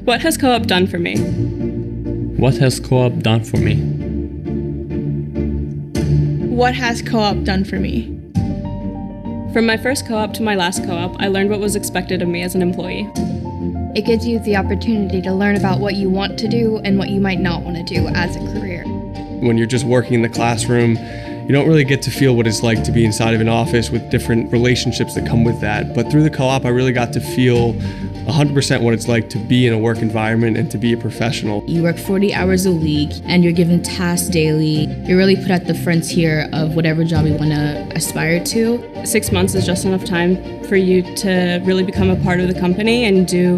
What has co-op done for me? What has co-op done for me? What has co-op done for me? From my first co-op to my last co-op, I learned what was expected of me as an employee. It gives you the opportunity to learn about what you want to do and what you might not want to do as a career. When you're just working in the classroom, you don't really get to feel what it's like to be inside of an office with different relationships that come with that. But through the co-op, I really got to feel 100% what it's like to be in a work environment and to be a professional. You work 40 hours a week and you're given tasks daily. You're really put at the frontier of whatever job you want to aspire to. 6 months is just enough time for you to really become a part of the company and do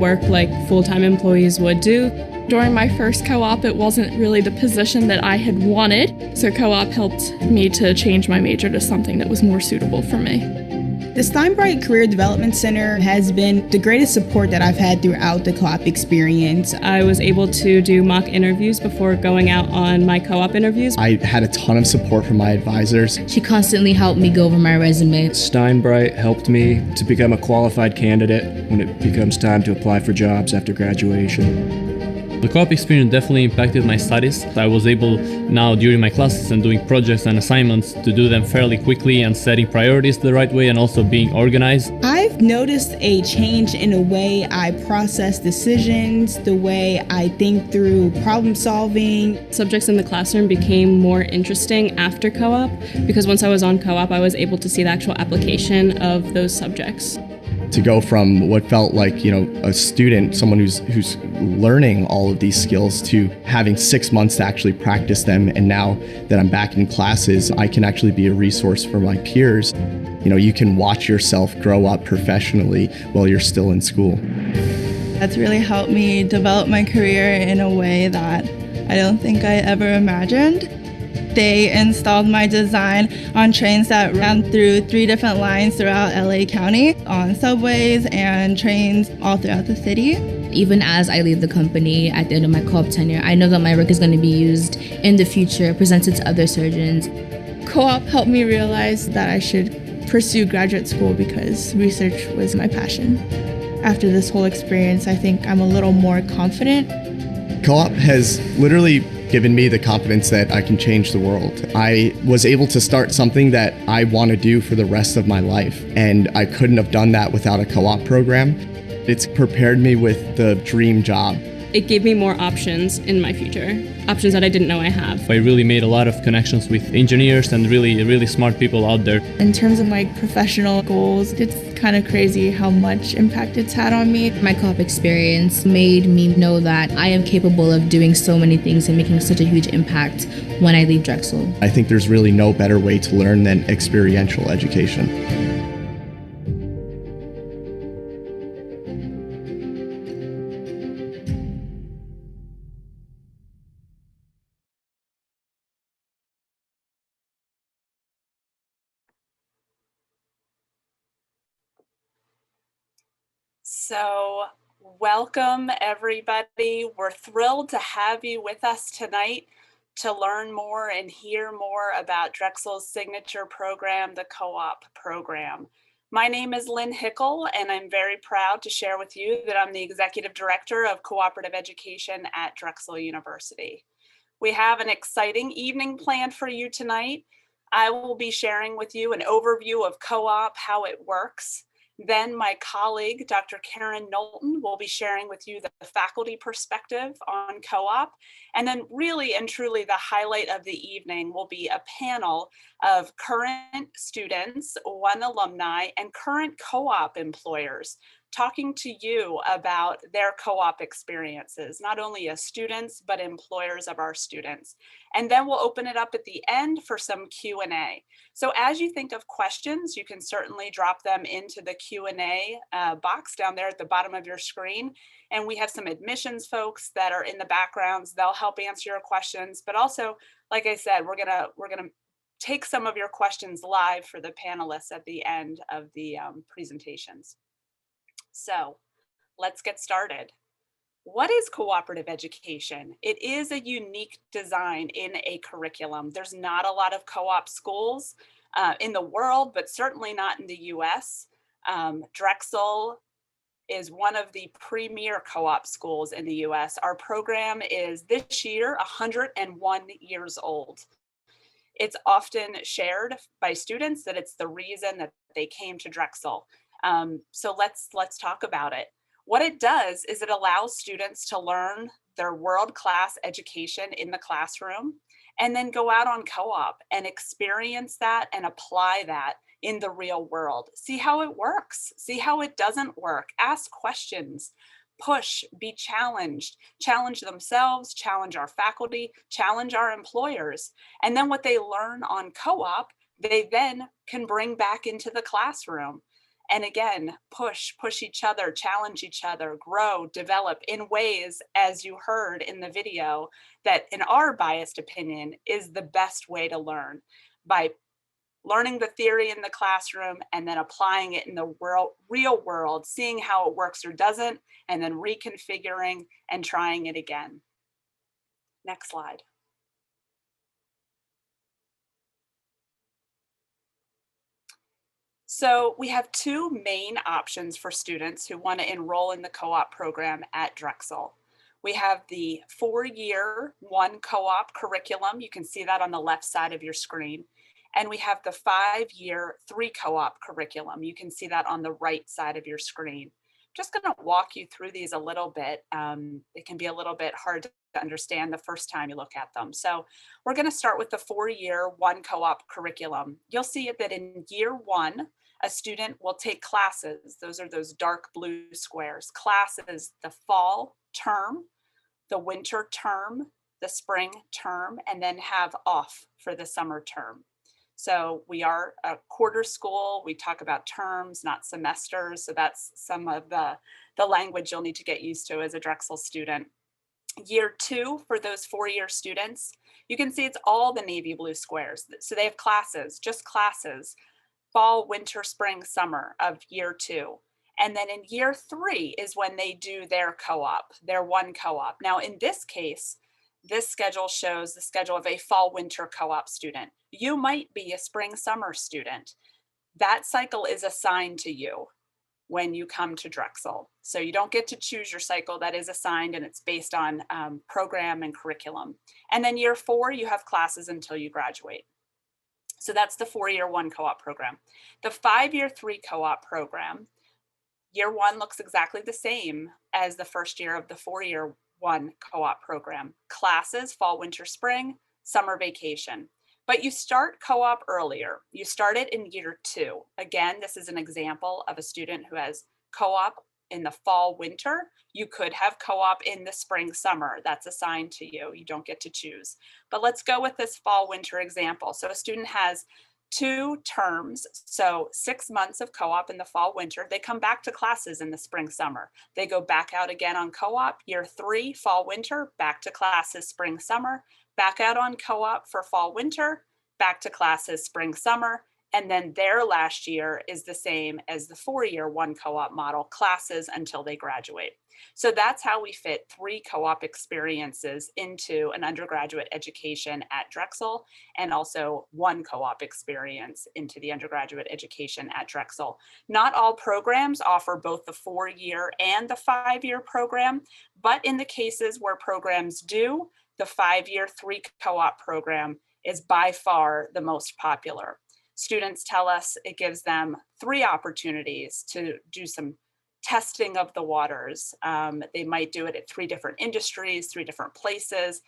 work like full-time employees would do. During my first co-op, it wasn't really the position that I had wanted, so co-op helped me to change my major to something that was more suitable for me. The Steinbright Career Development Center has been the greatest support that I've had throughout the co-op experience. I was able to do mock interviews before going out on my co-op interviews. I had a ton of support from my advisors. She constantly helped me go over my resume. Steinbright helped me to become a qualified candidate when it becomes time to apply for jobs after graduation. The co-op experience definitely impacted my studies. I was able now during my classes and doing projects and assignments to do them fairly quickly and setting priorities the right way and also being organized. I've noticed a change in the way I process decisions, the way I think through problem solving. Subjects in the classroom became more interesting after co-op because once I was on co-op, I was able to see the actual application of those subjects. To go from what felt like, a student, someone who's learning all of these skills, to having 6 months to actually practice them, and now that I'm back in classes, I can actually be a resource for my peers. You can watch yourself grow up professionally while you're still in school. That's really helped me develop my career in a way that I don't think I ever imagined. They installed my design on trains that ran through 3 different lines throughout LA County, on subways and trains all throughout the city. Even as I leave the company at the end of my co-op tenure, I know that my work is going to be used in the future, presented to other surgeons. Co-op helped me realize that I should pursue graduate school because research was my passion. After this whole experience, I think I'm a little more confident. Co-op has literally given me the confidence that I can change the world. I was able to start something that I want to do for the rest of my life, and I couldn't have done that without a co-op program. It's prepared me with the dream job. It gave me more options in my future, options that I didn't know I have. I really made a lot of connections with engineers and really smart people out there. In terms of my professional goals, it's kind of crazy how much impact it's had on me. My co-op experience made me know that I am capable of doing so many things and making such a huge impact when I leave Drexel. I think there's really no better way to learn than experiential education. So welcome everybody. We're thrilled to have you with us tonight to learn more and hear more about Drexel's signature program, the co-op program. My name is Lynn Hickel, and I'm very proud to share with you that I'm the Executive Director of Cooperative Education at Drexel University. We have an exciting evening planned for you tonight. I will be sharing with you an overview of co-op, how it works. Then my colleague, Dr. Karen Knowlton, will be sharing with you the faculty perspective on co-op. And then really and truly the highlight of the evening will be a panel of current students, one alumni, and current co-op employers talking to you about their co-op experiences, not only as students, but employers of our students. And then we'll open it up at the end for some Q&A. So as you think of questions, you can certainly drop them into the Q&A box down there at the bottom of your screen. And we have some admissions folks that are in the backgrounds. They'll help answer your questions. But also, like I said, we're gonna take some of your questions live for the panelists at the end of the presentations. So let's get started. What is cooperative education? It is a unique design in a curriculum. There's not a lot of co-op schools in the world, but certainly not in the US. Drexel is one of the premier co-op schools in the US. Our program is this year 101 years old. It's often shared by students that it's the reason that they came to Drexel. So let's talk about it. What it does is it allows students to learn their world-class education in the classroom and then go out on co-op and experience that and apply that in the real world. See how it works, see how it doesn't work, ask questions, push, be challenged, challenge themselves, challenge our faculty, challenge our employers. And then what they learn on co-op, they then can bring back into the classroom. And again, push each other, challenge each other, grow, develop in ways, as you heard in the video, that in our biased opinion is the best way to learn, by learning the theory in the classroom and then applying it in the real world, seeing how it works or doesn't, and then reconfiguring and trying it again. Next slide. So we have two main options for students who want to enroll in the co-op program at Drexel. We have the 4-year one co-op curriculum. You can see that on the left side of your screen. And we have the 5-year 3 co-op curriculum. You can see that on the right side of your screen. I'm just going to walk you through these a little bit. It can be a little bit hard to understand the first time you look at them. So we're going to start with the 4-year one co-op curriculum. You'll see that in year 1, a student will take classes. Those are those dark blue squares. Classes the fall term, the winter term, the spring term, and then have off for the summer term. So we are a quarter school. We talk about terms, not semesters. So that's some of the language you'll need to get used to as a Drexel student. Year 2 for those 4-year students, you can see it's all the navy blue squares. So they have classes, just classes, fall, winter, spring, summer of year 2. And then in year 3 is when they do their co-op, their one co-op. Now in this case, this schedule shows the schedule of a fall winter co-op student. You might be a spring summer student. That cycle is assigned to you when you come to Drexel. So you don't get to choose your cycle, that is assigned, and it's based on program and curriculum. And then year 4, you have classes until you graduate. So that's the 4-year one co-op program. The 5-year 3 co-op program, year 1 looks exactly the same as the first year of the 4-year one co-op program. Classes, fall, winter, spring, summer vacation. But you start co-op earlier. You start it in year 2. Again, this is an example of a student who has co-op in the fall, winter. You could have co-op in the spring, summer. That's assigned to you. You don't get to choose. But let's go with this fall, winter example. So a student has 2 terms, so 6 months of co-op in the fall, winter. They come back to classes in the spring, summer. They go back out again on co-op. Year 3, fall, winter, back to classes, spring, summer, back out on co-op for fall, winter, back to classes, spring, summer. And then their last year is the same as the 4-year one co-op model, classes until they graduate. So that's how we fit 3 co-op experiences into an undergraduate education at Drexel, and also 1 co-op experience into the undergraduate education at Drexel. Not all programs offer both the 4-year and the 5-year program, but in the cases where programs do, the 5-year 3 co-op program is by far the most popular. Students tell us it gives them 3 opportunities to do some testing of the waters. They might do it at 3 different industries, 3 different places.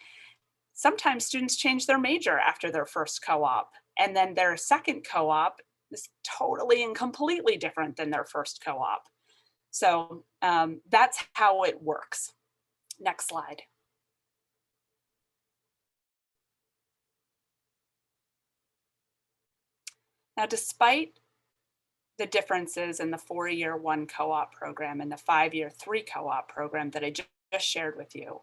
Sometimes students change their major after their first co-op, and then their second co-op is totally and completely different than their first co-op. So that's how it works. Next slide. Now, despite the differences in the 4-year one co-op program and the 5-year 3 co-op program that I just shared with you,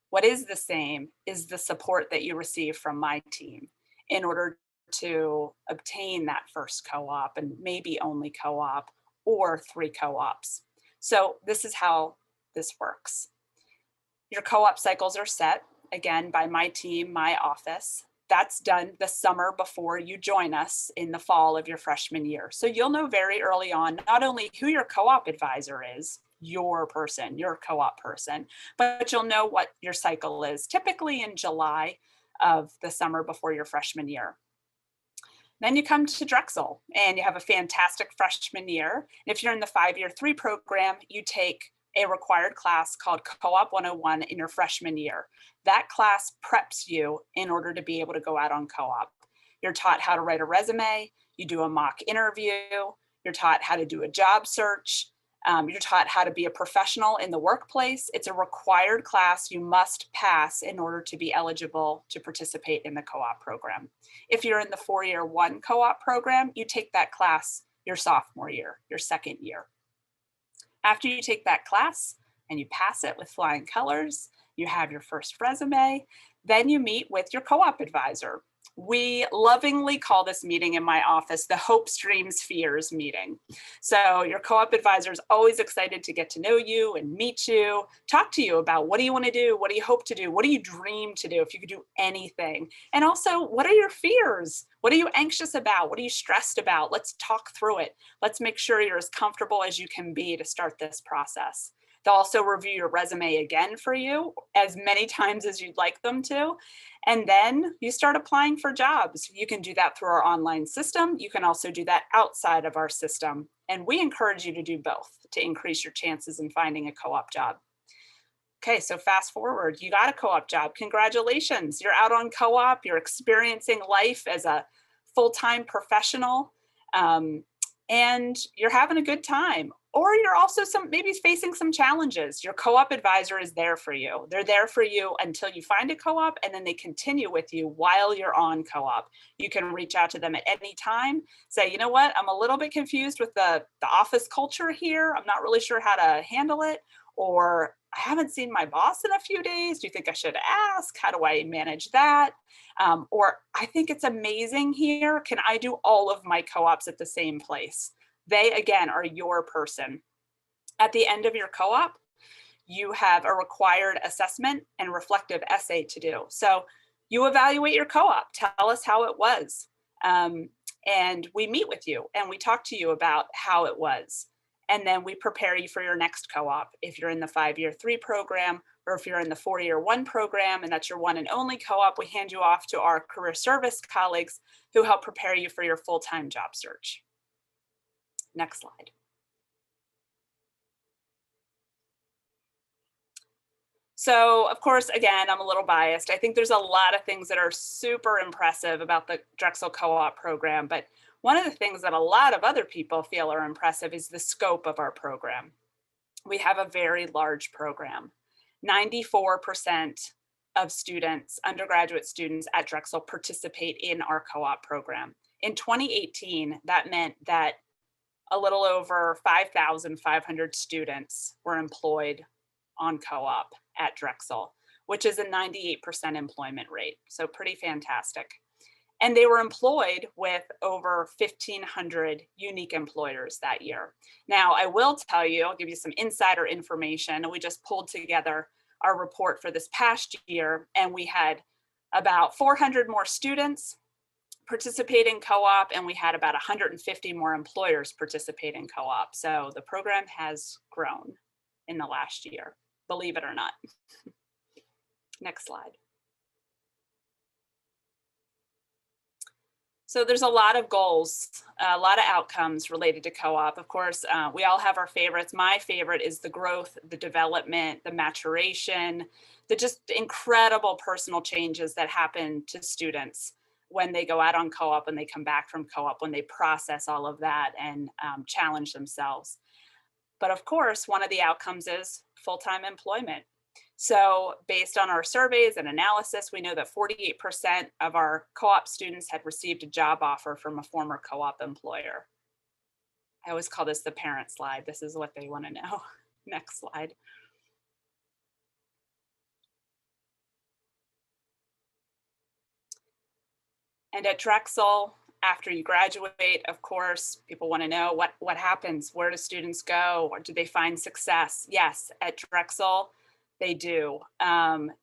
what is the same is the support that you receive from my team in order to obtain that first co-op and maybe only co-op or 3 co-ops. So this is how this works. Your co-op cycles are set, again, by my team, my office. That's done the summer before you join us in the fall of your freshman year. So you'll know very early on, not only who your co-op advisor is, your person, your co-op person, but you'll know what your cycle is, typically in July of the summer before your freshman year. Then you come to Drexel and you have a fantastic freshman year. If you're in the 5-year 3 program, you take a required class called Co-op 101 in your freshman year. That class preps you in order to be able to go out on co-op. You're taught how to write a resume, you do a mock interview, you're taught how to do a job search, you're taught how to be a professional in the workplace. It's a required class you must pass in order to be eligible to participate in the co-op program. If you're in the 4-year 1 co-op program, you take that class your sophomore year, your second year. After you take that class and you pass it with flying colors, you have your first resume, then you meet with your co-op advisor. We lovingly call this meeting in my office the Hopes, Dreams, Fears meeting. So your co-op advisor is always excited to get to know you and meet you, talk to you about what do you want to do? What do you hope to do? What do you dream to do if you could do anything? And also, what are your fears? What are you anxious about? What are you stressed about? Let's talk through it. Let's make sure you're as comfortable as you can be to start this process. They'll also review your resume again for you as many times as you'd like them to. And then you start applying for jobs. You can do that through our online system. You can also do that outside of our system. And we encourage you to do both to increase your chances in finding a co-op job. Okay, so fast forward, you got a co-op job. Congratulations, you're out on co-op, you're experiencing life as a full-time professional, and you're having a good time. Or you're also maybe facing some challenges. Your co-op advisor is there for you. They're there for you until you find a co-op, and then they continue with you while you're on co-op. You can reach out to them at any time, say, you know what, I'm a little bit confused with the office culture here. I'm not really sure how to handle it. Or I haven't seen my boss in a few days. Do you think I should ask? How do I manage that? Or I think it's amazing here. Can I do all of my co-ops at the same place? They, again, are your person. At the end of your co-op, you have a required assessment and reflective essay to do. So you evaluate your co-op, tell us how it was. And we meet with you and we talk to you about how it was. And then we prepare you for your next co-op. If you're in the 5-year 3 program, or if you're in the 4-year 1 program, and that's your one and only co-op, we hand you off to our career service colleagues who help prepare you for your full-time job search. Next slide. So, of course, again, I'm a little biased. I think there's a lot of things that are super impressive about the Drexel Co-op program, but one of the things that a lot of other people feel are impressive is the scope of our program. We have a very large program. 94% of students, undergraduate students at Drexel, participate in our co-op program. In 2018, that meant that a little over 5,500 students were employed on co-op at Drexel, which is a 98% employment rate. So pretty fantastic. And they were employed with over 1,500 unique employers that year. Now, I will tell you, I'll give you some insider information. We just pulled together our report for this past year, and we had about 400 more students participate in co-op, and we had about 150 more employers participate in co-op. So the program has grown in the last year, believe it or not. Next slide. So there's a lot of goals, a lot of outcomes related to co-op. Of course, we all have our favorites. My favorite is the growth, the development, the maturation, the just incredible personal changes that happen to students when they go out on co-op and they come back from co-op, when they process all of that and challenge themselves. But of course, one of the outcomes is full-time employment. So based on our surveys and analysis, we know that 48% of our co-op students had received a job offer from a former co-op employer. I always call this the parent slide. This is what they want to know. Next slide. And at Drexel, after you graduate, of course, people want to know what happens. Where do students go? Or do they find success? Yes, at Drexel, they do.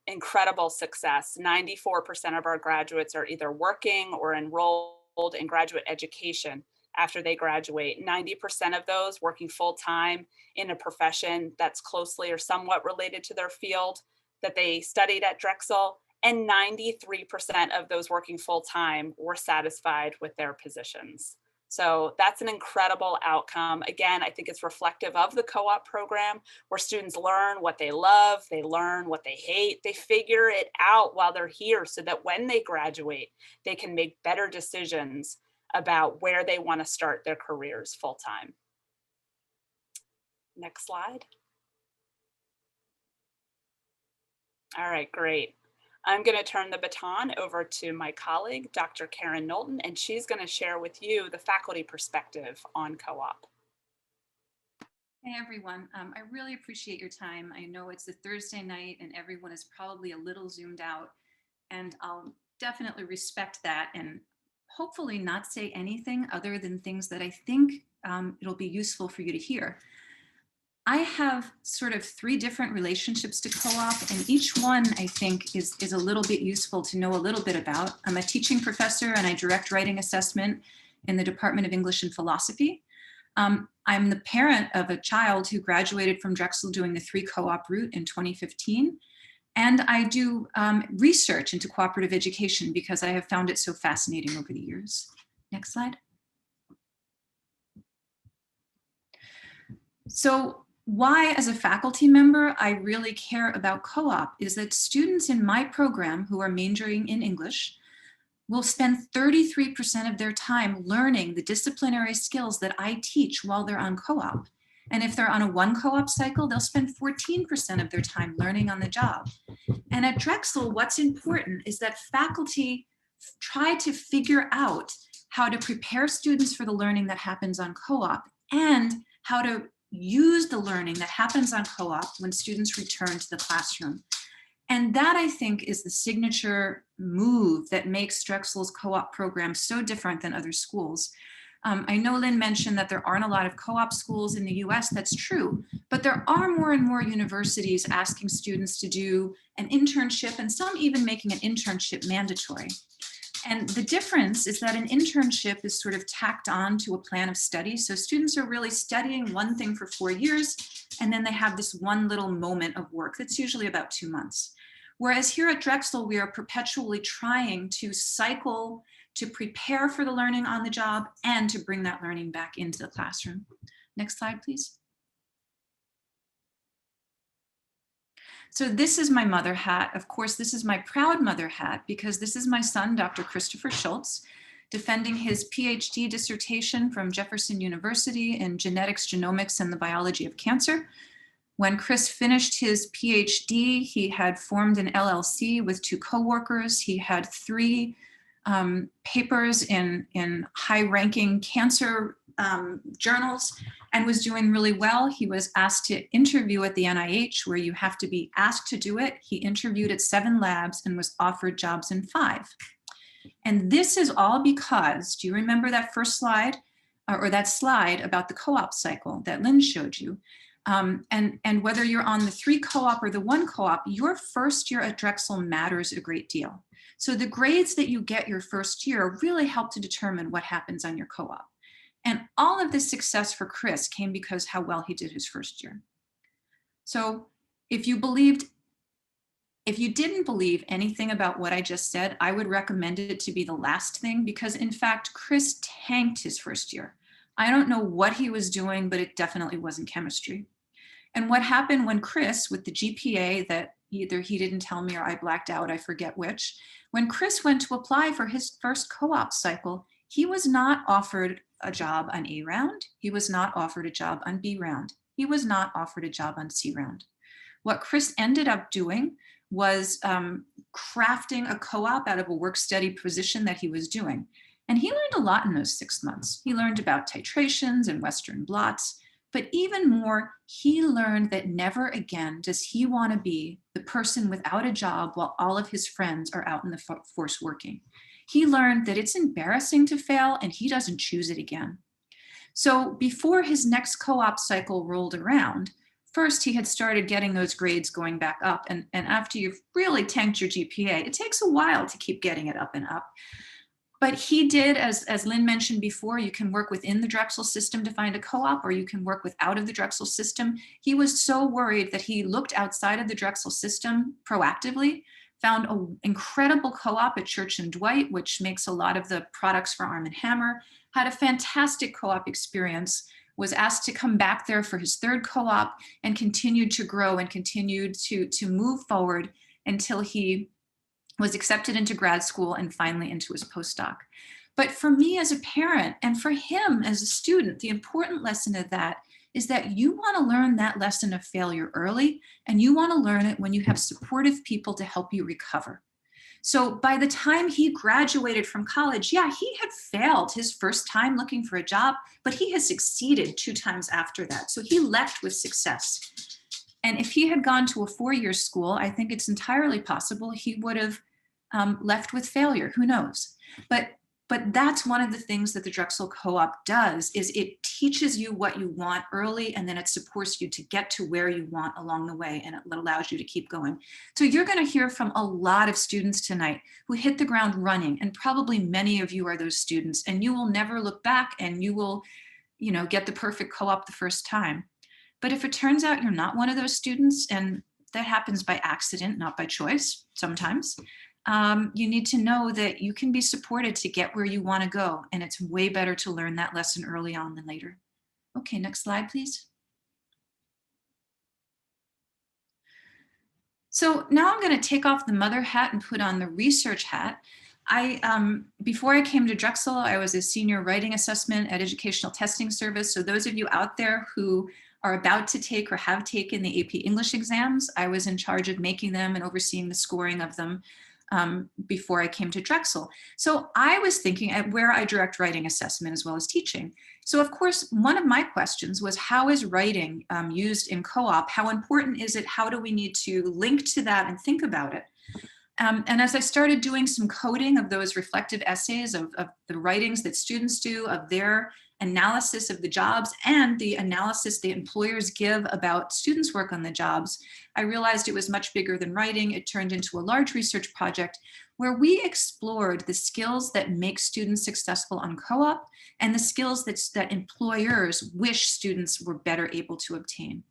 Incredible success. 94% of our graduates are either working or enrolled in graduate education. after they graduate. 90% of those working full-time in a profession that's closely or somewhat related to their field that they studied at Drexel, and 93% of those working full-time were satisfied with their positions. So that's an incredible outcome. Again, I think it's reflective of the co-op program, where students learn what they love, they learn what they hate, they figure it out while they're here so that when they graduate, they can make better decisions about where they want to start their careers full-time. Next slide. All right, great. I'm going to turn the baton over to my colleague, Dr. Karen Knowlton, and she's going to share with you the faculty perspective on co-op. Hey everyone, I really appreciate your time. I know it's a Thursday night and everyone is probably a little zoomed out, and I'll definitely respect that and hopefully not say anything other than things that I think it'll be useful for you to hear. I have sort of 3 different relationships to co-op, and each one I think is a little bit useful to know a little bit about. I'm a teaching professor and I direct writing assessment in the Department of English and Philosophy. I'm the parent of a child who graduated from Drexel doing the 3 co-op route in 2015. And I do research into cooperative education because I have found it so fascinating over the years. Next slide. So why, as a faculty member, I really care about co-op is that students in my program who are majoring in English will spend 33% of their time learning the disciplinary skills that I teach while they're on co-op. And if they're on a 1 co-op cycle, they'll spend 14% of their time learning on the job. And at Drexel, what's important is that faculty try to figure out how to prepare students for the learning that happens on co-op and how to use the learning that happens on co-op when students return to the classroom. And that, I think, is the signature move that makes Drexel's co-op program so different than other schools. I know Lynn mentioned that there aren't a lot of co-op schools in the US. That's true, but there are more and more universities asking students to do an internship, and some even making an internship mandatory. And the difference is that an internship is sort of tacked on to a plan of study. So students are really studying one thing for 4 years, and then they have this one little moment of work that's usually about 2 months. Whereas here at Drexel, we are perpetually trying to cycle to prepare for the learning on the job and to bring that learning back into the classroom. Next slide, please. So this is my mother hat. Of course, this is my proud mother hat because this is my son, Dr. Christopher Schultz, defending his PhD dissertation from Jefferson University in genetics, genomics, and the biology of cancer. When Chris finished his PhD, he had formed an LLC with 2 coworkers. He had 3 papers in high-ranking cancer journals and was doing really well. He was asked to interview at the NIH, where you have to be asked to do it. He interviewed at 7 labs and was offered jobs in 5. And this is all because, do you remember that first slide, or that slide about the co-op cycle that Lynn showed you? And whether you're on the 3 co-op or the 1 co-op, your first year at Drexel matters a great deal. So the grades that you get your first year really help to determine what happens on your co-op. And all of this success for Chris came because how well he did his first year. So if you didn't believe anything about what I just said, I would recommend it to be the last thing, because in fact, Chris tanked his first year. I don't know what he was doing, but it definitely wasn't chemistry. And what happened when Chris, with the GPA that either he didn't tell me or I blacked out, I forget which, when Chris went to apply for his first co-op cycle, he was not offered a job on A round. He was not offered a job on B round. He was not offered a job on C round. What Chris ended up doing was crafting a co-op out of a work study position that he was doing. And he learned a lot in those 6 months. He learned about titrations and Western blots, but even more, he learned that never again does he want to be the person without a job while all of his friends are out in the force working. He learned that it's embarrassing to fail and he doesn't choose it again. So before his next co-op cycle rolled around, first he had started getting those grades going back up. And after you've really tanked your GPA, it takes a while to keep getting it up and up. But he did, as Lynn mentioned before, you can work within the Drexel system to find a co-op, or you can work out of the Drexel system. He was so worried that he looked outside of the Drexel system proactively, found an incredible co-op at Church and Dwight, which makes a lot of the products for Arm & Hammer, had a fantastic co-op experience, was asked to come back there for his third co-op, and continued to grow and continued to move forward until he was accepted into grad school and finally into his postdoc. But for me as a parent and for him as a student, the important lesson of that is that you want to learn that lesson of failure early, and you want to learn it when you have supportive people to help you recover. So by the time he graduated from college, yeah, he had failed his first time looking for a job, but he has succeeded 2 times after that. So he left with success. And if he had gone to a 4-year school, I think it's entirely possible he would have left with failure. Who knows? But that's one of the things that the Drexel Co-op does, is it teaches you what you want early, and then it supports you to get to where you want along the way, and it allows you to keep going. So you're going to hear from a lot of students tonight who hit the ground running, and probably many of you are those students, and you will never look back, and you will, get the perfect co-op the first time. But if it turns out you're not one of those students, and that happens by accident, not by choice sometimes, you need to know that you can be supported to get where you want to go. And it's way better to learn that lesson early on than later. Okay, next slide, please. So now I'm going to take off the mother hat and put on the research hat. Before I came to Drexel, I was a senior writing assessment at Educational Testing Service. So those of you out there who are about to take or have taken the AP English exams, I was in charge of making them and overseeing the scoring of them before I came to Drexel. So I was thinking at where I direct writing assessment as well as teaching. So of course, one of my questions was, how is writing used in co-op? How important is it? How do we need to link to that and think about it? And as I started doing some coding of those reflective essays of the writings that students do, of their analysis of the jobs and the analysis the employers give about students' work on the jobs, I realized it was much bigger than writing. It turned into a large research project where we explored the skills that make students successful on co-op and the skills that employers wish students were better able to obtain.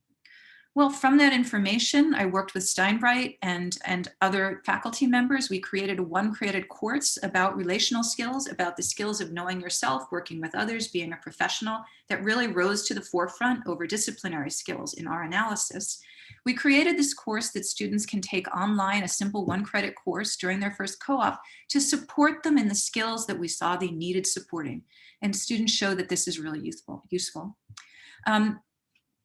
Well, from that information, I worked with Steinbright and other faculty members. We created a one-credit course about relational skills, about the skills of knowing yourself, working with others, being a professional, that really rose to the forefront over disciplinary skills in our analysis. We created this course that students can take online, a simple one-credit course during their first co-op, to support them in the skills that we saw they needed supporting. And students show that this is really useful.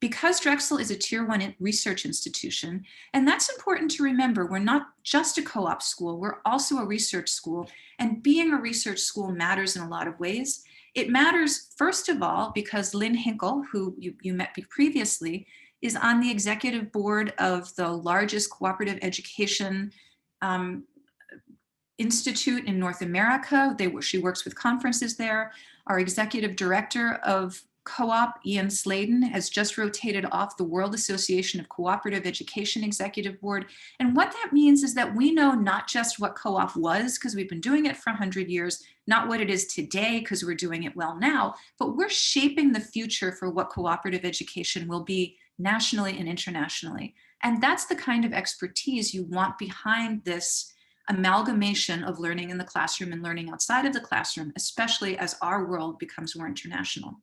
Because Drexel is a Tier 1 research institution, and that's important to remember, we're not just a co-op school, we're also a research school, and being a research school matters in a lot of ways. It matters, first of all, because Lynn Hinkle, who you met previously, is on the executive board of the largest cooperative education institute in North America. She works with conferences there. Our executive director of co-op, Ian Sladen, has just rotated off the World Association of Cooperative Education Executive Board. And what that means is that we know not just what co-op was, because we've been doing it for 100 years, not what it is today, because we're doing it well now, but we're shaping the future for what cooperative education will be nationally and internationally. And that's the kind of expertise you want behind this amalgamation of learning in the classroom and learning outside of the classroom, especially as our world becomes more international.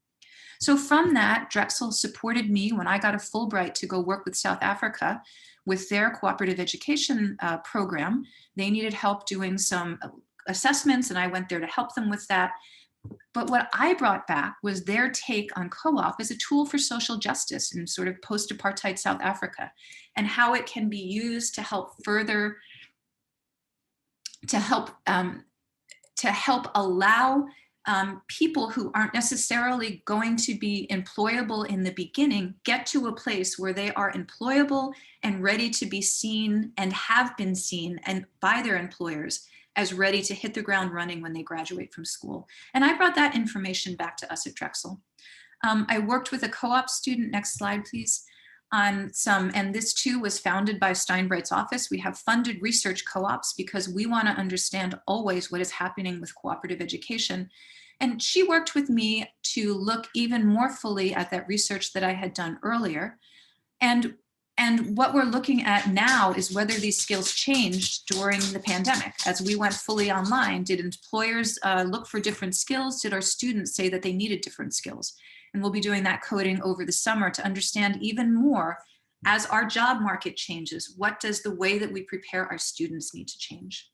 So from that, Drexel supported me when I got a Fulbright to go work with South Africa with their cooperative education program. They needed help doing some assessments, and I went there to help them with that. But what I brought back was their take on co-op as a tool for social justice in sort of post-apartheid South Africa, and how it can be used to help further, to help allow people who aren't necessarily going to be employable in the beginning get to a place where they are employable and ready to be seen and have been seen and by their employers as ready to hit the ground running when they graduate from school. And I brought that information back to us at Drexel. I worked with a co-op student, next slide please, on some, and this too was founded by Steinbright's office. We have funded research co-ops because we want to understand always what is happening with cooperative education. And she worked with me to look even more fully at that research that I had done earlier. And what we're looking at now is whether these skills changed during the pandemic. As we went fully online, did employers look for different skills? Did our students say that they needed different skills? And we'll be doing that coding over the summer to understand even more as our job market changes, what does the way that we prepare our students need to change?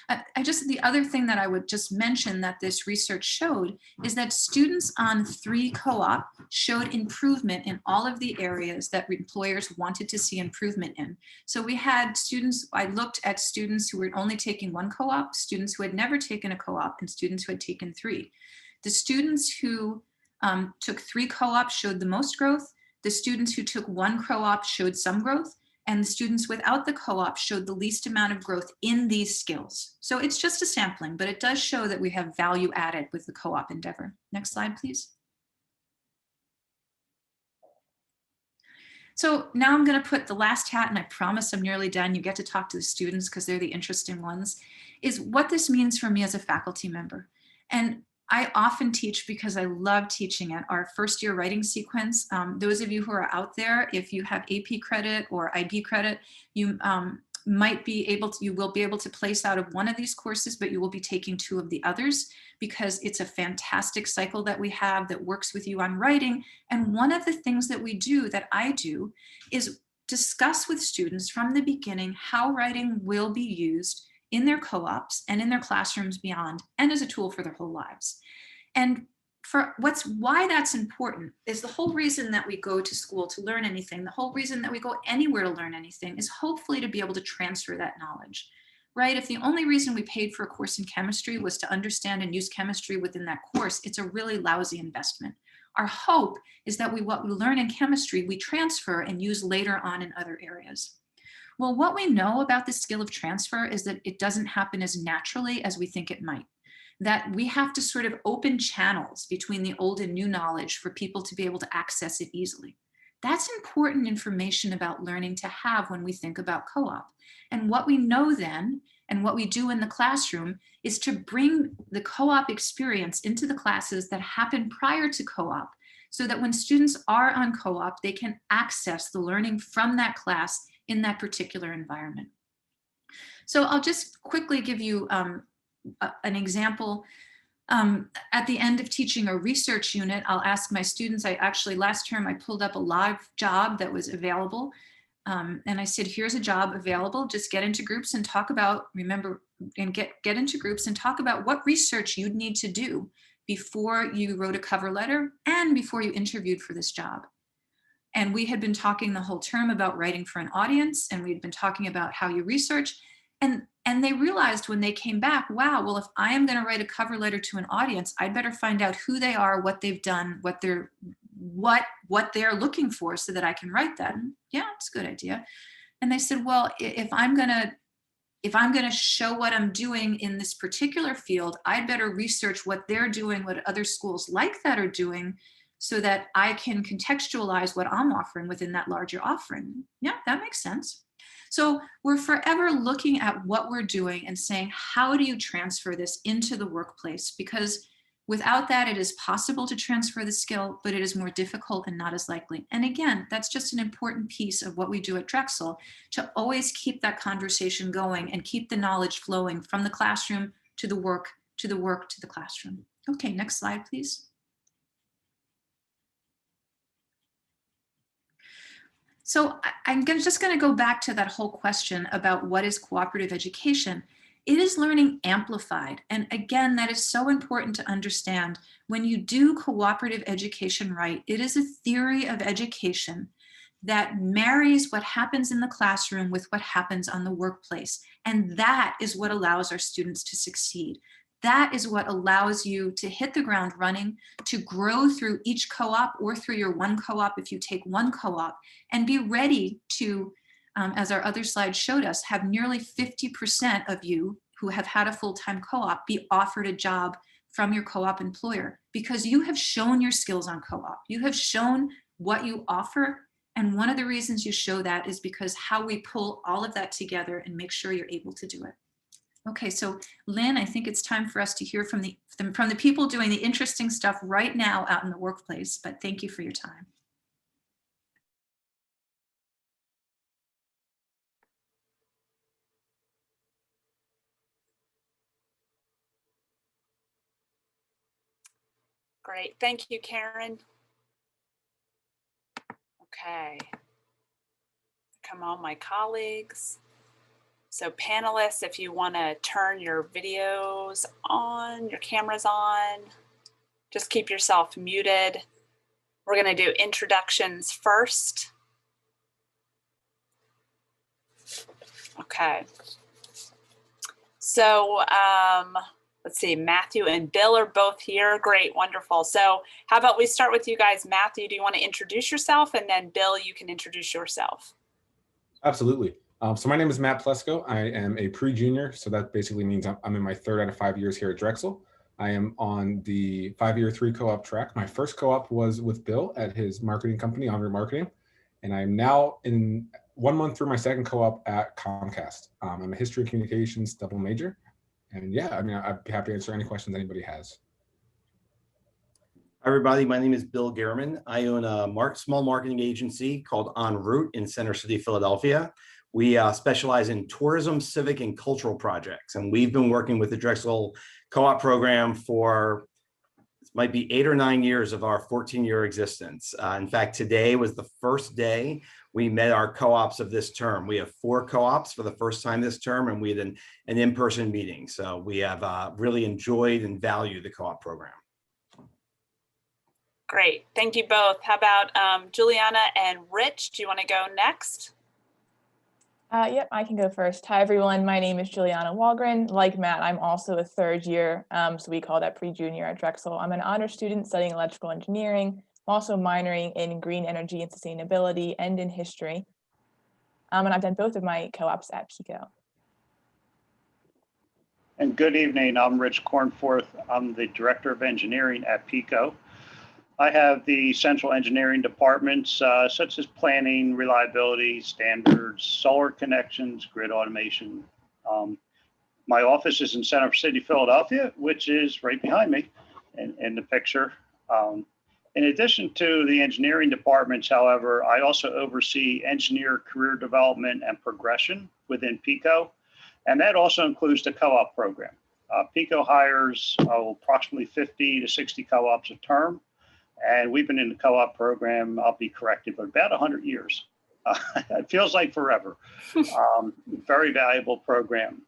The other thing that I would just mention that this research showed is that students on 3 co-op showed improvement in all of the areas that employers wanted to see improvement in. So we had students, I looked at students who were only taking 1 co-op, students who had never taken a co-op, and students who had taken 3. The students who took 3 co-ops showed the most growth. The students who took 1 co-op showed some growth. And the students without the co-op showed the least amount of growth in these skills. So it's just a sampling, but it does show that we have value added with the co-op endeavor. Next slide, please. So now I'm going to put the last hat, and I promise I'm nearly done. You get to talk to the students because they're the interesting ones, is what this means for me as a faculty member. And I often teach because I love teaching at our first year writing sequence. Those of you who are out there, if you have AP credit or IB credit, you might be able to, you will be able to place out of one of these courses, but you will be taking 2 of the others because it's a fantastic cycle that we have that works with you on writing. And one of the things that we do, that I do, is discuss with students from the beginning how writing will be used in their co-ops and in their classrooms beyond, and as a tool for their whole lives. And why that's important is the whole reason that we go to school to learn anything, the whole reason that we go anywhere to learn anything is hopefully to be able to transfer that knowledge, right? If the only reason we paid for a course in chemistry was to understand and use chemistry within that course, it's a really lousy investment. Our hope is that what we learn in chemistry, we transfer and use later on in other areas. Well, what we know about the skill of transfer is that it doesn't happen as naturally as we think it might. That we have to sort of open channels between the old and new knowledge for people to be able to access it easily. That's important information about learning to have when we think about co-op. And what we know then, and what we do in the classroom, is to bring the co-op experience into the classes that happen prior to co-op, so that when students are on co-op, they can access the learning from that class in that particular environment. So I'll just quickly give you an example. At the end of teaching a research unit, I'll ask my students, last term I pulled up a live job that was available. And I said, here's a job available, just get into groups and talk about, get into groups and talk about what research you'd need to do before you wrote a cover letter and before you interviewed for this job. And we had been talking the whole term about writing for an audience, and we'd been talking about how you research. And they realized when they came back, wow, well, if I am going to write a cover letter to an audience, I'd better find out who they are, what they've done, what they're looking for, so that I can write that. And yeah, it's a good idea. And they said, well, if I'm going to show what I'm doing in this particular field, I'd better research what they're doing, what other schools like that are doing, so that I can contextualize what I'm offering within that larger offering. Yeah, that makes sense. So we're forever looking at what we're doing and saying, how do you transfer this into the workplace? Because without that, it is possible to transfer the skill, but it is more difficult and not as likely. And again, that's just an important piece of what we do at Drexel, to always keep that conversation going and keep the knowledge flowing from the classroom to the work, to the work, to the classroom. Okay, next slide, please. So I'm just going to go back to that whole question about what is cooperative education. It is learning amplified. And again, that is so important to understand. When you do cooperative education right, it is a theory of education that marries what happens in the classroom with what happens on the workplace. And that is what allows our students to succeed. That is what allows you to hit the ground running, to grow through each co-op or through your one co-op if you take one co-op, and be ready to, as our other slide showed us, have nearly 50% of you who have had a full-time co-op be offered a job from your co-op employer, because you have shown your skills on co-op. You have shown what you offer And one of the reasons you show that is because how we pull all of that together and make sure you're able to do it. Okay, so Lynn, I think it's time for us to hear from the people doing the interesting stuff right now out in the workplace, but thank you for your time. Great, thank you, Karen. Okay, come on, my colleagues. So panelists, if you want to turn your videos on, your cameras on, just keep yourself muted. We're going to do introductions first. Okay. So let's see, Matthew and Bill are both here. Great, wonderful. So how about we start with you guys? Matthew, do you want to introduce yourself? And then Bill, you can introduce yourself. Absolutely. So my name is Matt Plesko. I am a pre-junior, so that basically means I'm in my 3rd out of 5 years here at Drexel. I am on the 5-year 3 co-op track. My first co-op was with Bill at his marketing company, On Route Marketing, and I'm now in 1 month through my 2nd co-op at Comcast. I'm a history and communications double major, and yeah, I mean, I'd be happy to answer any questions anybody has. Hi, everybody. My name is Bill Gehrman. I own a small marketing agency called En Route in Center City, Philadelphia. We specialize in tourism, civic, and cultural projects. And we've been working with the Drexel co-op program for, it might be 8 or 9 years of our 14-year existence. In fact, today was the first day we met our co-ops of this term. We have 4 co-ops for the first time this term, and we had an in-person meeting. So we have really enjoyed and valued the co-op program. Great, thank you both. How about Juliana and Rich? Do you want to go next? Yep, I can go first. Hi, everyone. My name is Juliana Walgren. Like Matt, I'm also a 3rd year, so we call that pre-junior at Drexel. I'm an honor student studying electrical engineering. I'm also minoring in green energy and sustainability and in history. And I've done both of my co-ops at Pico. And good evening, I'm Rich Cornforth. I'm the Director of Engineering at Pico. I have the central engineering departments such as planning, reliability, standards, solar connections, grid automation. My office is in Center City, Philadelphia, which is right behind me in the picture. In addition to the engineering departments, however, I also oversee engineer career development and progression within Pico, and that also includes the co-op program. Pico hires approximately 50 to 60 co-ops a term. And we've been in the co-op program, I'll be corrected, but about 100 years. It feels like forever. Very valuable program.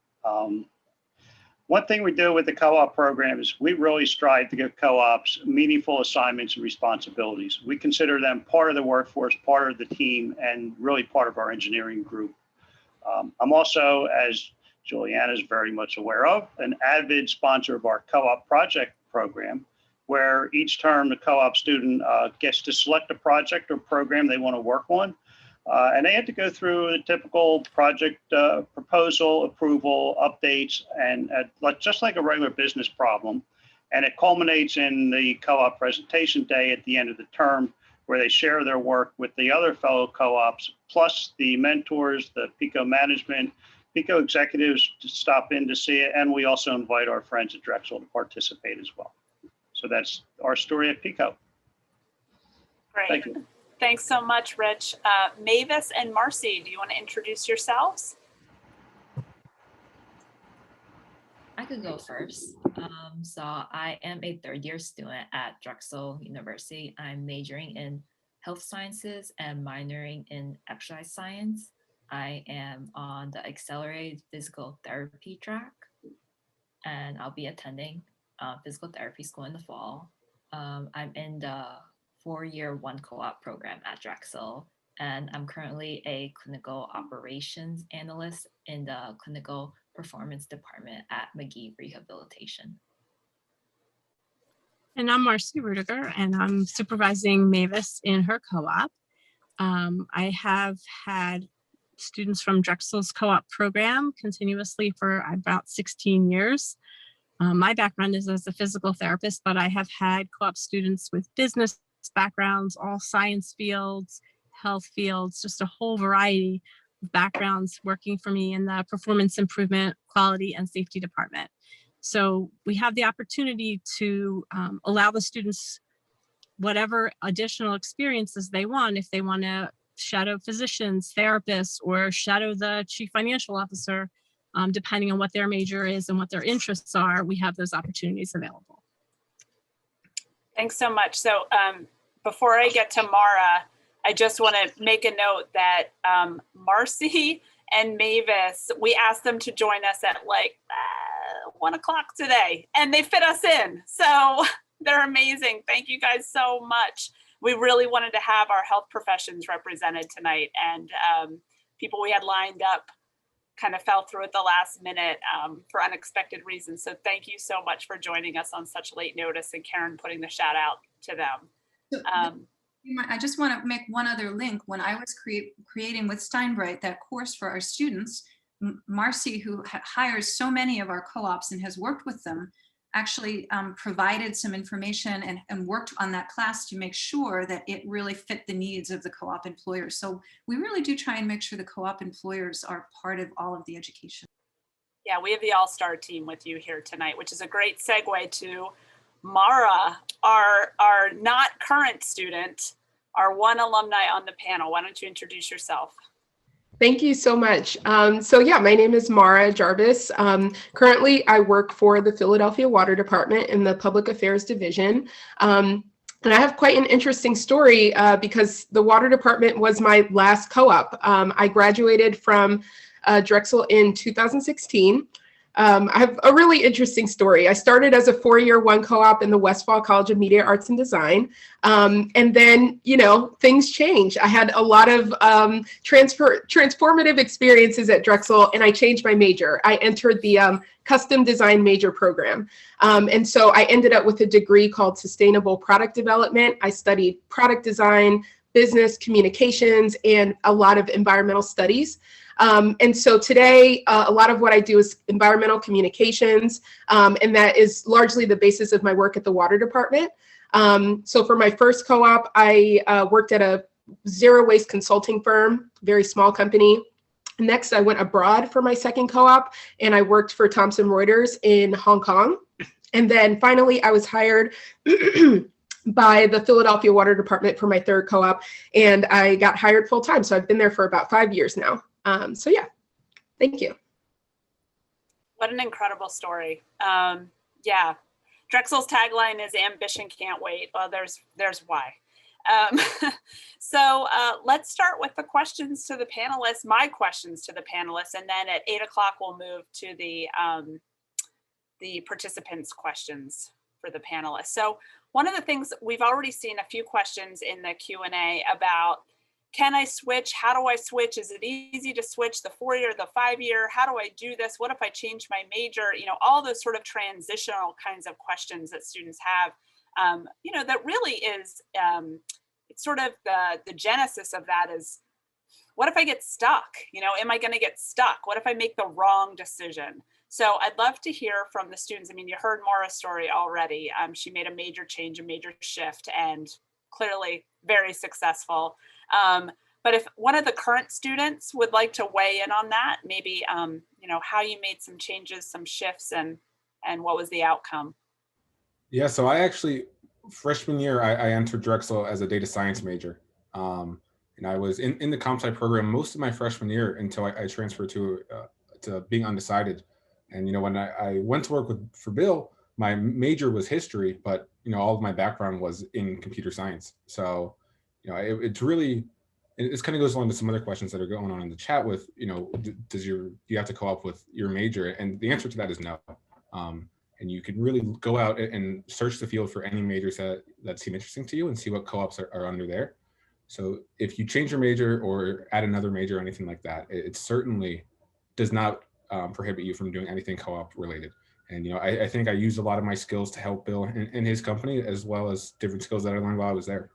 One thing we do with the co-op program is we really strive to give co-ops meaningful assignments and responsibilities. We consider them part of the workforce, part of the team, and really part of our engineering group. I'm also, as Juliana is very much aware of, an avid sponsor of our co-op project program, where each term the co-op student gets to select a project or program they want to work on. And they had to go through the typical project proposal, approval, updates, and just like a regular business problem. And it culminates in the co-op presentation day at the end of the term, where they share their work with the other fellow co-ops, plus the mentors, the Pico management, Pico executives to stop in to see it. And we also invite our friends at Drexel to participate as well. So that's our story at Pico. Great. Thank you. Thanks so much, Rich. Mavis and Marcy, do you want to introduce yourselves? I could go first. So I am a 3rd year student at Drexel University. I'm majoring in health sciences and minoring in exercise science. I am on the accelerated physical therapy track, and I'll be attending physical therapy school in the fall. I'm in the 4-year 1 co-op program at Drexel, and I'm currently a clinical operations analyst in the clinical performance department at McGee Rehabilitation. And I'm Marcy Rudiger, and I'm supervising Mavis in her co-op. I have had students from Drexel's co-op program continuously for about 16 years. My background is as a physical therapist, but I have had co-op students with business backgrounds, all science fields, health fields, just a whole variety of backgrounds working for me in the performance improvement, quality, and safety department. So we have the opportunity to allow the students whatever additional experiences they want. If they want to shadow physicians, therapists, or shadow the chief financial officer, depending on what their major is and what their interests are, we have those opportunities available. Thanks so much. So before I get to Mara, I just want to make a note that Marcy and Mavis, we asked them to join us at like 1 o'clock today, and they fit us in. So they're amazing. Thank you guys so much. We really wanted to have our health professions represented tonight, and people we had lined up kind of fell through at the last minute for unexpected reasons. So thank you so much for joining us on such late notice, and Karen putting the shout out to them. I just want to make one other link. When I was creating with Steinbright that course for our students, Marcy, who hires so many of our co-ops and has worked with them, actually provided some information and worked on that class to make sure that it really fit the needs of the co-op employers. So we really do try and make sure the co-op employers are part of all of the education. Yeah, we have the all-star team with you here tonight, which is a great segue to Mara, our not current student, our one alumni on the panel. Why don't you introduce yourself? Thank you so much. So yeah, my name is Mara Jarvis. Currently, I work for the Philadelphia Water Department in the Public Affairs Division. And I have quite an interesting story because the Water Department was my last co-op. I graduated from Drexel in 2016. I have a really interesting story. I started as a 4-year one co-op in the Westfall College of Media Arts and Design. And then, you know, things changed. I had a lot of transformative experiences at Drexel, and I changed my major. I entered the custom design major program. And so I ended up with a degree called Sustainable Product Development. I studied product design, business communications, and a lot of environmental studies. And so today, a lot of what I do is environmental communications, and that is largely the basis of my work at the Water Department. So for my first co-op, I worked at a zero waste consulting firm, very small company. Next, I went abroad for my second co-op, and I worked for Thomson Reuters in Hong Kong. And then finally, I was hired by the Philadelphia Water Department for my third co-op, and I got hired full-time. So I've been there for about 5 years now. So yeah, thank you. What an incredible story. Yeah, Drexel's tagline is "Ambition can't wait." Well, there's why. So let's start with the questions to the panelists, my questions to the panelists, and then at 8 o'clock we'll move to the participants' questions for the panelists. So one of the things, we've already seen a few questions in the Q&A about, can I switch? How do I switch? Is it easy to switch the 4-year, the 5-year? How do I do this? What if I change my major? You know, all those sort of transitional kinds of questions that students have, you know, that really is, it's sort of the genesis of that is, what if I get stuck? You know, am I going to get stuck? What if I make the wrong decision? So I'd love to hear from the students. I mean, you heard Mara's story already. She made a major change, a major shift, and clearly very successful. But if one of the current students would like to weigh in on that, maybe, you know, how you made some changes, some shifts, and what was the outcome? Yeah, so I actually, freshman year, I entered Drexel as a data science major. And I was in the comp sci program most of my freshman year until I transferred to being undecided. And, you know, when I went to work for Bill, my major was history, but, you know, all of my background was in computer science. So, you know, it's really, this kind of goes along to some other questions that are going on in the chat with, you know, do you have to co-op with your major? And the answer to that is no. And you can really go out and search the field for any majors that seem interesting to you and see what co-ops are under there. So if you change your major or add another major or anything like that, it certainly does not prohibit you from doing anything co-op related. And, you know, I think I used a lot of my skills to help Bill in his company, as well as different skills that I learned while I was there.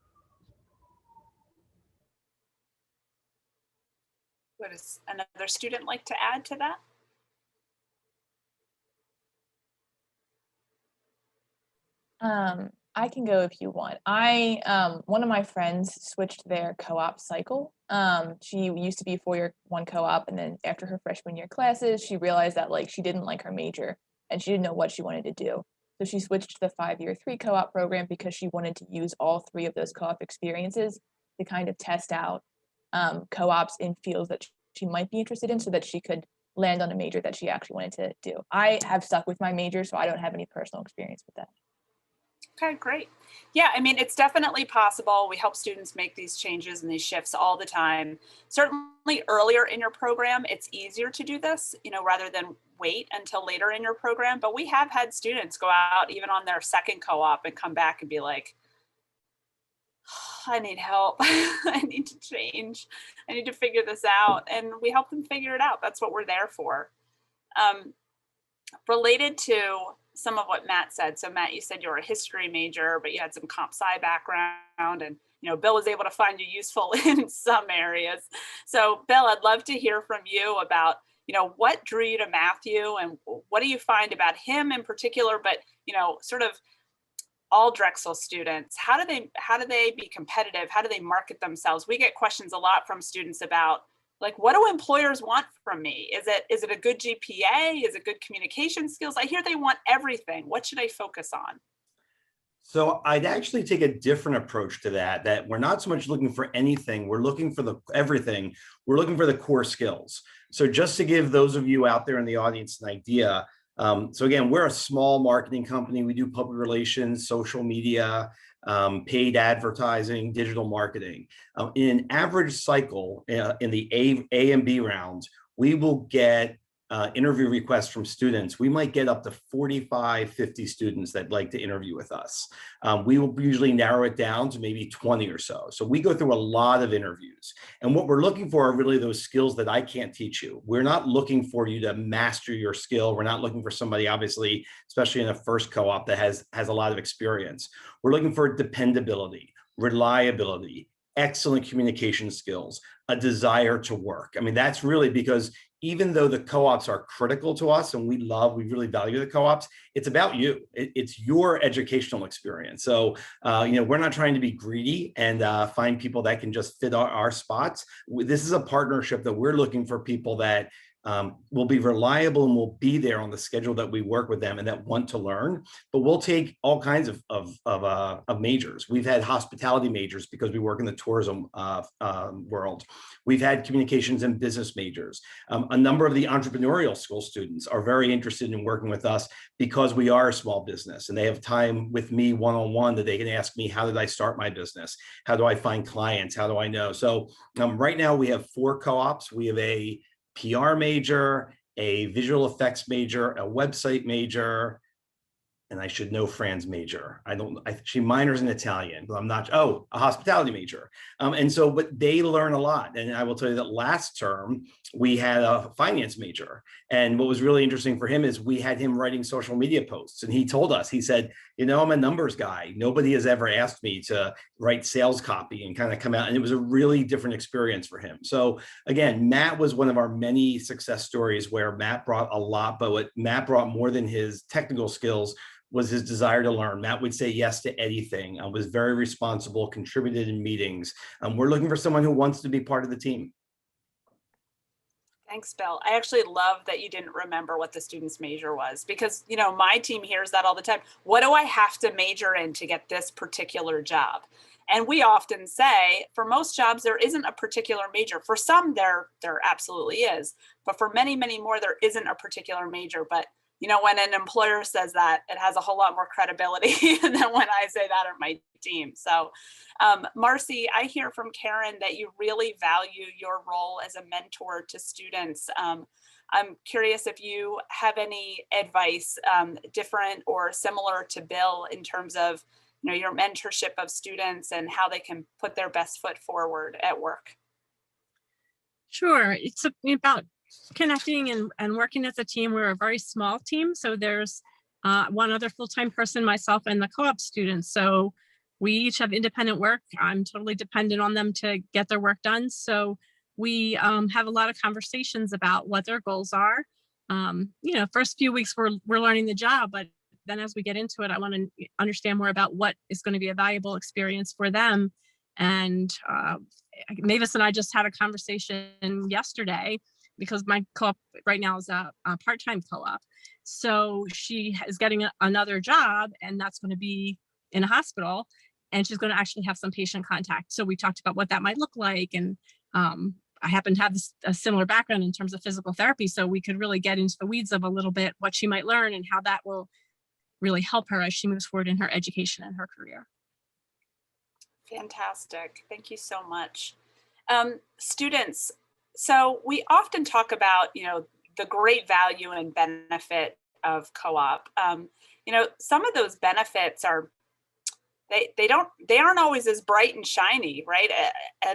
Would another student like to add to that? I can go if you want. One of my friends switched their co-op cycle. She used to be a 4-year one co-op, and then after her freshman year classes, she realized that like she didn't like her major and she didn't know what she wanted to do. So she switched to the 5-year 3 co-op program because she wanted to use all 3 of those co-op experiences to kind of test out co-ops in fields that she might be interested in so that she could land on a major that she actually wanted to do. I have stuck with my major, so I don't have any personal experience with that. Okay, great. Yeah, I mean, it's definitely possible. We help students make these changes and these shifts all the time. Certainly earlier in your program, it's easier to do this, rather than wait until later in your program. But we have had students go out even on their second co-op and come back and be like, I need help. I need to change. I need to figure this out. And we help them figure it out. That's what we're there for. Related to some of what Matt said. So Matt, you said you were a history major, but you had some comp sci background, and Bill was able to find you useful in some areas. So Bill, I'd love to hear from you about what drew you to Matthew, and what do you find about him in particular, but sort of all Drexel students. How do they be competitive? How do they market themselves? We get questions a lot from students about, like, what do employers want from me? Is it a good GPA? Is it good communication skills? I hear they want everything. What should I focus on? So I'd actually take a different approach to that we're not so much looking for anything, we're looking for everything. We're looking for the core skills. So just to give those of you out there in the audience an idea, so again, we're a small marketing company. We do public relations, social media, paid advertising, digital marketing. In an average cycle, in the A and B rounds, we will get interview requests from students. We might get up to 45, 50 students that like to interview with us. We will usually narrow it down to maybe 20 or so. So we go through a lot of interviews. And what we're looking for are really those skills that I can't teach you. We're not looking for you to master your skill. We're not looking for somebody, obviously, especially in a first co-op, that has a lot of experience. We're looking for dependability, reliability, excellent communication skills, a desire to work. I mean, that's really because even though the co-ops are critical to us and we really value the co-ops, it's about you. It's your educational experience. So, we're not trying to be greedy and find people that can just fit our spots. This is a partnership that we're looking for people that will be reliable and will be there on the schedule that we work with them and that want to learn. But we'll take all kinds of majors. We've had hospitality majors because we work in the tourism world. We've had communications and business majors. A number of the entrepreneurial school students are very interested in working with us because we are a small business and they have time with me one-on-one that they can ask me, how did I start my business? How do I find clients? How do I know? So right now we have 4 co-ops. We have a PR major, a visual effects major, a website major, and I should know Fran's major. She minors in Italian, but I'm not, a hospitality major. But they learn a lot. And I will tell you that last term, we had a finance major. And what was really interesting for him is we had him writing social media posts. And he told us, he said, I'm a numbers guy. Nobody has ever asked me to write sales copy and kind of come out. And it was a really different experience for him. So again, Matt was one of our many success stories where Matt brought a lot, but what Matt brought more than his technical skills was his desire to learn. Matt would say yes to anything, was very responsible, contributed in meetings. We're looking for someone who wants to be part of the team. Thanks, Bill. I actually love that you didn't remember what the student's major was because, my team hears that all the time. What do I have to major in to get this particular job? And we often say, for most jobs, there isn't a particular major. For some, there absolutely is. But for many, many more, there isn't a particular major. But when an employer says that, it has a whole lot more credibility than when I say that on my team. So, Marcy, I hear from Karen that you really value your role as a mentor to students. I'm curious if you have any advice, different or similar to Bill, in terms of your mentorship of students and how they can put their best foot forward at work. Sure. It's about connecting and working as a team. We're a very small team, so there's one other full-time person, myself, and the co-op students. So we each have independent work. I'm totally dependent on them to get their work done. So we have a lot of conversations about what their goals are. First few weeks we're learning the job, but then as we get into it, I want to understand more about what is going to be a valuable experience for them. And Mavis and I just had a conversation yesterday because my co-op right now is a part-time co-op. So she is getting another job, and that's going to be in a hospital, and she's going to actually have some patient contact. So we talked about what that might look like. And I happen to have a similar background in terms of physical therapy. So we could really get into the weeds of a little bit what she might learn and how that will really help her as she moves forward in her education and her career. Fantastic. Thank you so much. Students, so we often talk about, the great value and benefit of co-op. Some of those benefits are, they aren't always as bright and shiny, right?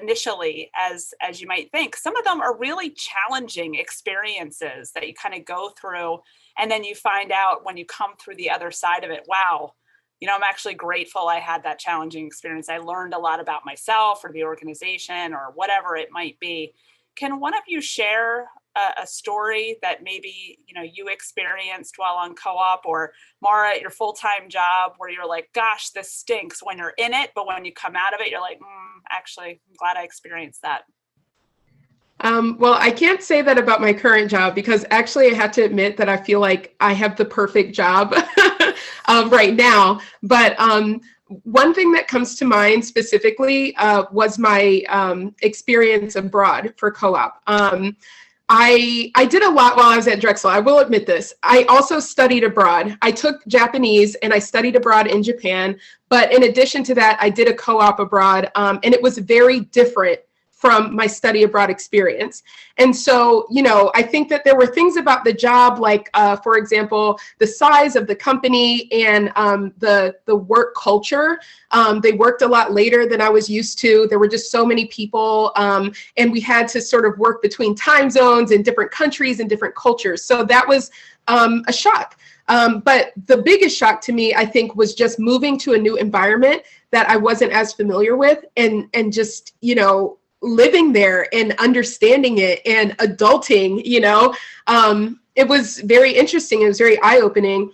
Initially, as you might think. Some of them are really challenging experiences that you kind of go through, and then you find out when you come through the other side of it, wow, I'm actually grateful I had that challenging experience. I learned a lot about myself or the organization or whatever it might be. Can one of you share a story that maybe you experienced while on co-op, or Mara at your full-time job, where you're like, gosh, this stinks when you're in it, but when you come out of it, you're like, actually, I'm glad I experienced that. Well, I can't say that about my current job, because actually I have to admit that I feel like I have the perfect job right now. But one thing that comes to mind specifically was my experience abroad for co-op. I did a lot while I was at Drexel. I will admit this. I also studied abroad. I took Japanese and I studied abroad in Japan. But in addition to that, I did a co-op abroad, and it was very different from my study abroad experience. And so, I think that there were things about the job, like, for example, the size of the company and the work culture. They worked a lot later than I was used to. There were just so many people, and we had to sort of work between time zones in different countries and different cultures. So that was a shock. But the biggest shock to me, I think, was just moving to a new environment that I wasn't as familiar with, and just, living there and understanding it and adulting, it was very interesting. It was very eye-opening.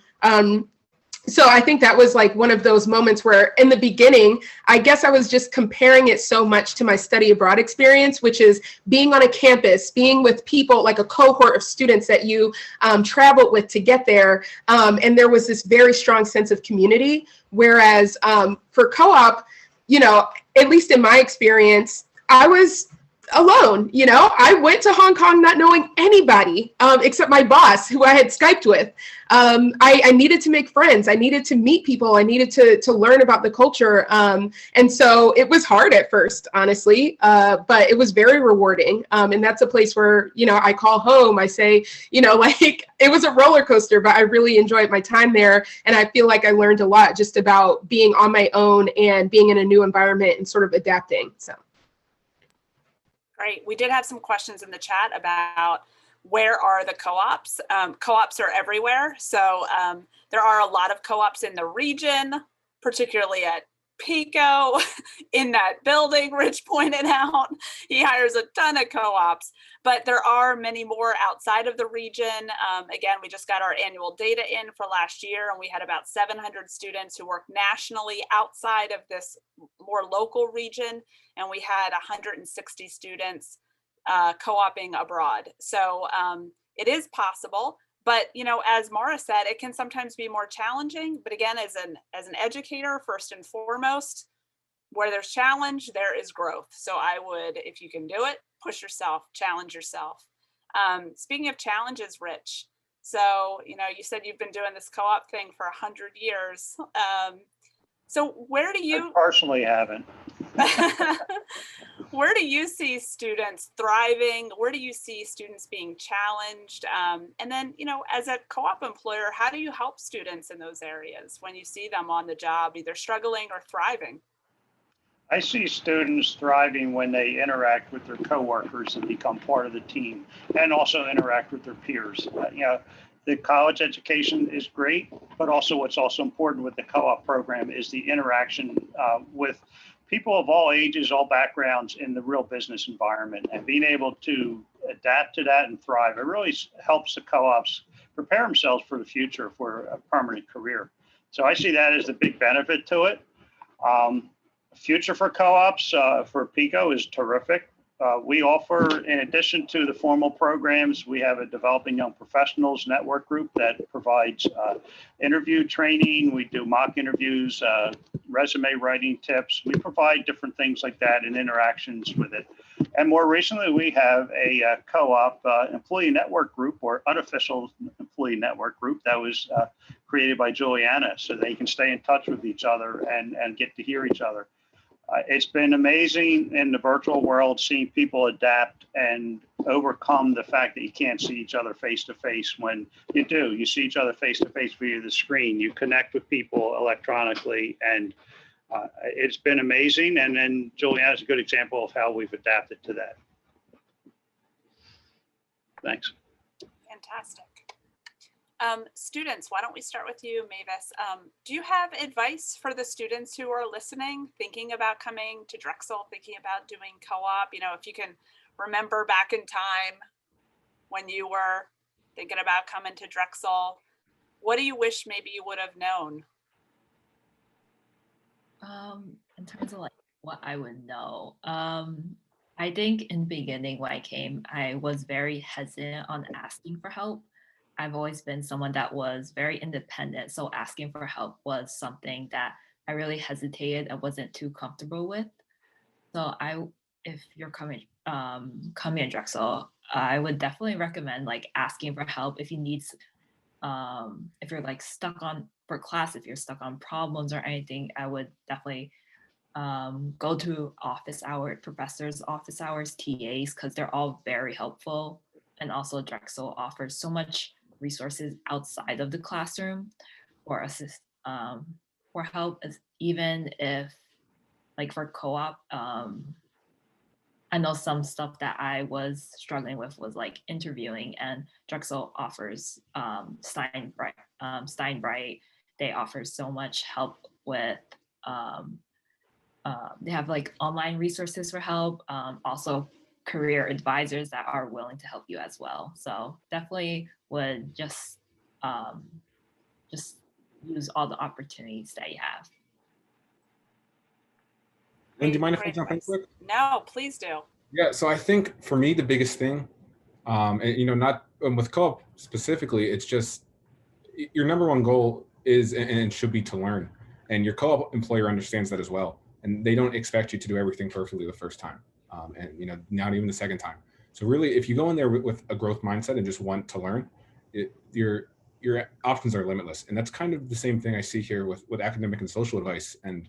So I think that was like one of those moments where in the beginning, I guess I was just comparing it so much to my study abroad experience, which is being on a campus, being with people, like a cohort of students that you traveled with to get there. And there was this very strong sense of community. Whereas for co-op, at least in my experience, I was alone. I went to Hong Kong not knowing anybody except my boss, who I had Skyped with. I needed to make friends. I needed to meet people. I needed to learn about the culture. And so it was hard at first, honestly, but it was very rewarding. And that's a place where, I call home. I say, like, it was a roller coaster, but I really enjoyed my time there. And I feel like I learned a lot just about being on my own and being in a new environment and sort of adapting. So. Great. We did have some questions in the chat about where are the co-ops. Co-ops are everywhere. So there are a lot of co-ops in the region, particularly at Pico, in that building Rich pointed out. He hires a ton of co-ops, but there are many more outside of the region. Again, we just got our annual data in for last year, and we had about 700 students who work nationally outside of this more local region, and we had 160 students co-oping abroad. So it is possible. But, as Mara said, it can sometimes be more challenging. But again, as an educator, first and foremost, where there's challenge, there is growth. So I would, if you can do it, push yourself, challenge yourself. Speaking of challenges, Rich, so, you said you've been doing this co-op thing for 100 years. So where do you... I personally haven't. Where do you see students thriving? Where do you see students being challenged? And then, as a co-op employer, how do you help students in those areas when you see them on the job, either struggling or thriving? I see students thriving when they interact with their coworkers and become part of the team, and also interact with their peers. The college education is great, but also what's also important with the co-op program is the interaction with people of all ages, all backgrounds in the real business environment, and being able to adapt to that and thrive. It really helps the co-ops prepare themselves for the future for a permanent career. So I see that as the big benefit to it. Future for co-ops for PICO is terrific. We offer, in addition to the formal programs, we have a Developing Young Professionals network group that provides interview training. We do mock interviews, resume writing tips. We provide different things like that and interactions with it. And more recently, we have a co-op employee network group, or unofficial employee network group, that was created by Juliana, so they can stay in touch with each other and get to hear each other. It's been amazing in the virtual world seeing people adapt and overcome the fact that you can't see each other face to face. When you do, you see each other face to face via the screen. You connect with people electronically, and it's been amazing. And then Juliana is a good example of how we've adapted to that. Thanks. Fantastic. Students, why don't we start with you, Mavis? Do you have advice for the students who are listening, thinking about coming to Drexel, thinking about doing co-op? You know, if you can remember back in time when you were thinking about coming to Drexel, what do you wish maybe you would have known? In terms of like what I would know, I think in the beginning when I came, I was very hesitant on asking for help. I've always been someone that was very independent, so asking for help was something that I really hesitated. I wasn't too comfortable with. So if you're coming to Drexel, I would definitely recommend like asking for help if you need, if you're like stuck on for class, if you're stuck on problems or anything. I would definitely go to office hours, professors' office hours, TAs, because they're all very helpful. And also Drexel offers so much resources outside of the classroom or assist for help, as even if like for co-op, I know some stuff that I was struggling with was like interviewing, and Drexel offers Steinbright. They offer so much help with they have like online resources for help, also career advisors that are willing to help you as well. So definitely would just use all the opportunities that you have. And do you mind if I jump in quick? No, please do. Yeah, so I think for me, the biggest thing, and you know, not with co-op specifically, it's just your number one goal is and should be to learn. And your co-op employer understands that as well. And they don't expect you to do everything perfectly the first time. And you know, not even the second time. So really, if you go in there with a growth mindset and just want to learn, your options are limitless. And that's kind of the same thing I see here with academic and social advice. And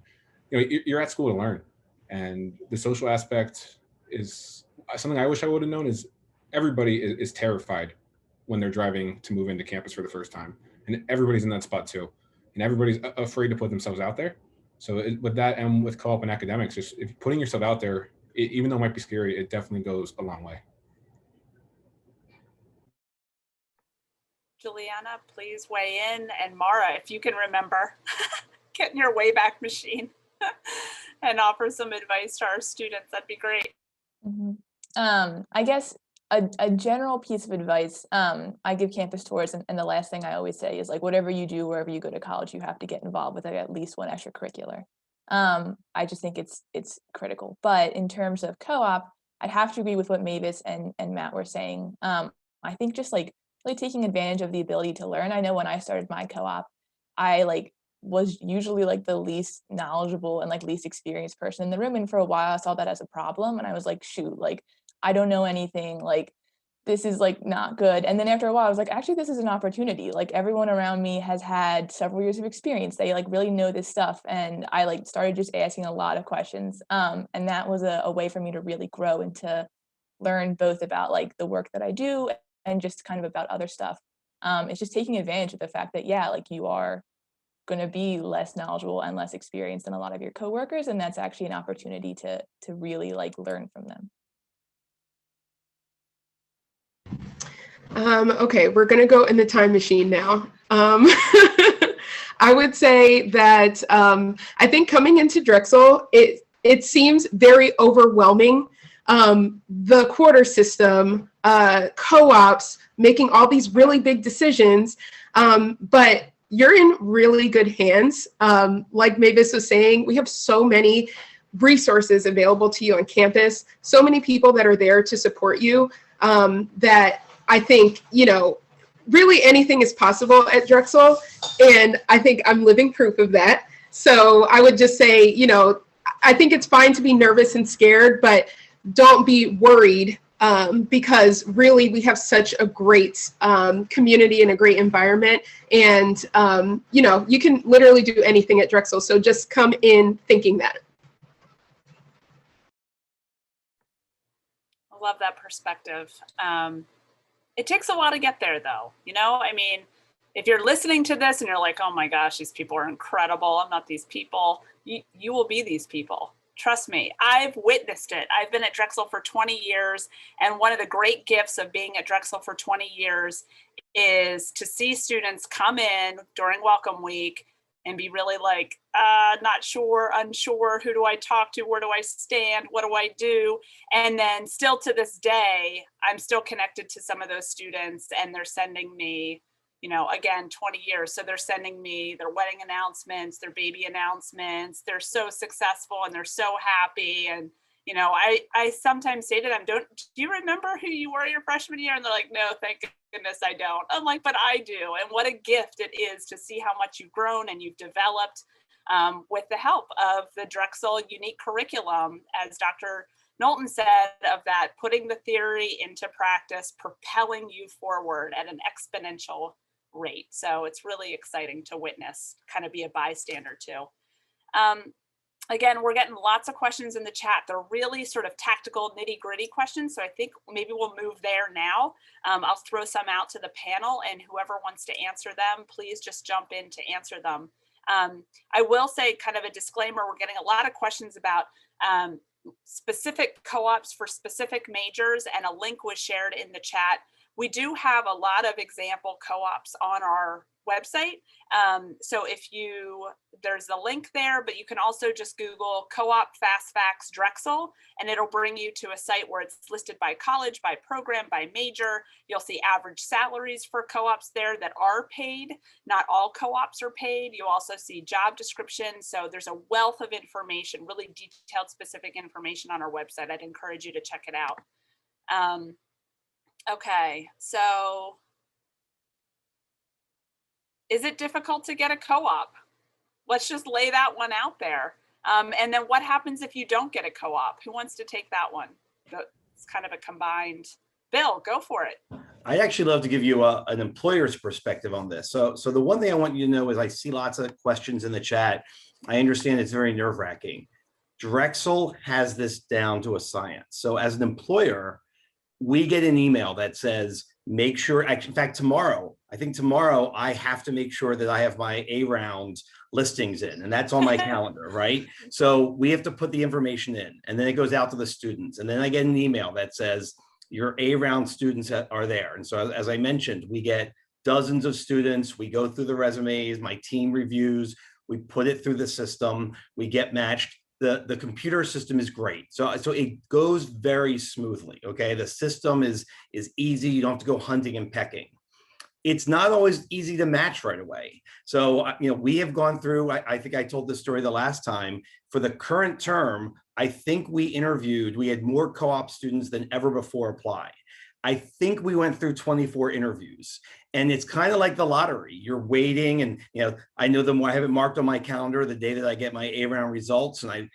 you know, you're at school to learn. And the social aspect is something I wish I would have known. Is everybody is terrified when they're driving to move into campus for the first time. And everybody's in that spot too. And everybody's afraid to put themselves out there. So with that and with co-op and academics, just if putting yourself out there, even though it might be scary, it definitely goes a long way. Juliana, please weigh in. And Mara, if you can remember, get in your Wayback Machine and offer some advice to our students, that'd be great. Mm-hmm. I guess a general piece of advice, I give campus tours, and the last thing I always say is like, whatever you do, wherever you go to college, you have to get involved with at least one extracurricular. I just think it's critical. But in terms of co-op, I'd have to agree with what Mavis and Matt were saying. I think just like really taking advantage of the ability to learn. I know when I started my co-op, I like was usually like the least knowledgeable and like least experienced person in the room. And for a while I saw that as a problem. And I was like, shoot, like, I don't know anything, like, this is like not good. And then after a while, I was like, actually, this is an opportunity. Like everyone around me has had several years of experience. They like really know this stuff. And I like started just asking a lot of questions. And that was a way for me to really grow and to learn both about like the work that I do and just kind of about other stuff. It's just taking advantage of the fact that, yeah, like you are going to be less knowledgeable and less experienced than a lot of your coworkers. And that's actually an opportunity to really like learn from them. Okay, we're going to go in the time machine now. I would say that I think coming into Drexel, it seems very overwhelming the quarter system, co-ops, making all these really big decisions. But you're in really good hands. Like Mavis was saying, we have so many resources available to you on campus, so many people that are there to support you, that I think, really anything is possible at Drexel. And I think I'm living proof of that. So I would just say, I think it's fine to be nervous and scared, but don't be worried, because really we have such a great community and a great environment. And, you can literally do anything at Drexel. So just come in thinking that. I love that perspective. It takes a while to get there, though. If you're listening to this and you're like, oh my gosh, these people are incredible, I'm not these people, you will be these people. Trust me, I've witnessed it. I've been at Drexel for 20 years, and one of the great gifts of being at Drexel for 20 years is to see students come in during Welcome Week and be really like, not sure, unsure, who do I talk to, where do I stand, what do I do? And then still to this day, I'm still connected to some of those students, and they're sending me, again, 20 years. So they're sending me their wedding announcements, their baby announcements. They're so successful and they're so happy. And, I sometimes say to them, do you remember who you were your freshman year? And they're like, no, thank goodness I don't. I'm like, but I do. And what a gift it is to see how much you've grown and you've developed with the help of the Drexel unique curriculum, as Dr. Knowlton said, of that, putting the theory into practice, propelling you forward at an exponential rate. So it's really exciting to witness, kind of be a bystander too. Again, we're getting lots of questions in the chat. They're really sort of tactical, nitty-gritty questions. So I think maybe we'll move there now. I'll throw some out to the panel, and whoever wants to answer them, please just jump in to answer them. I will say, kind of a disclaimer, we're getting a lot of questions about specific co-ops for specific majors, and a link was shared in the chat. We do have a lot of example co-ops on our website. So there's a link there, but you can also just Google Co-op Fast Facts Drexel, and it'll bring you to a site where it's listed by college, by program, by major. You'll see average salaries for co-ops there that are paid. Not all co-ops are paid. You also see job descriptions. So there's a wealth of information, really detailed, specific information on our website. I'd encourage you to check it out. Okay, so is it difficult to get a co-op? Let's just lay that one out there. And then what happens if you don't get a co-op? Who wants to take that one? It's kind of a combined. Bill, go for it. I'd actually love to give you an employer's perspective on this. So the one thing I want you to know is I see lots of questions in the chat. I understand it's very nerve-wracking. Drexel has this down to a science. So as an employer, we get an email that says, make sure, in fact, tomorrow I have to make sure that I have my A-round listings in, and that's on my calendar, right? So we have to put the information in, and then it goes out to the students. And then I get an email that says, your A-round students are there. And so as I mentioned, we get dozens of students, we go through the resumes, my team reviews, we put it through the system, we get matched. The computer system is great. So it goes very smoothly, okay? The system is easy. You don't have to go hunting and pecking. It's not always easy to match right away. So, we have gone through, I think I told this story the last time, for the current term, I think we had more co-op students than ever before apply. I think we went through 24 interviews, and it's kind of like the lottery. You're waiting, and I know the more I have it marked on my calendar, the day that I get my A-round results, and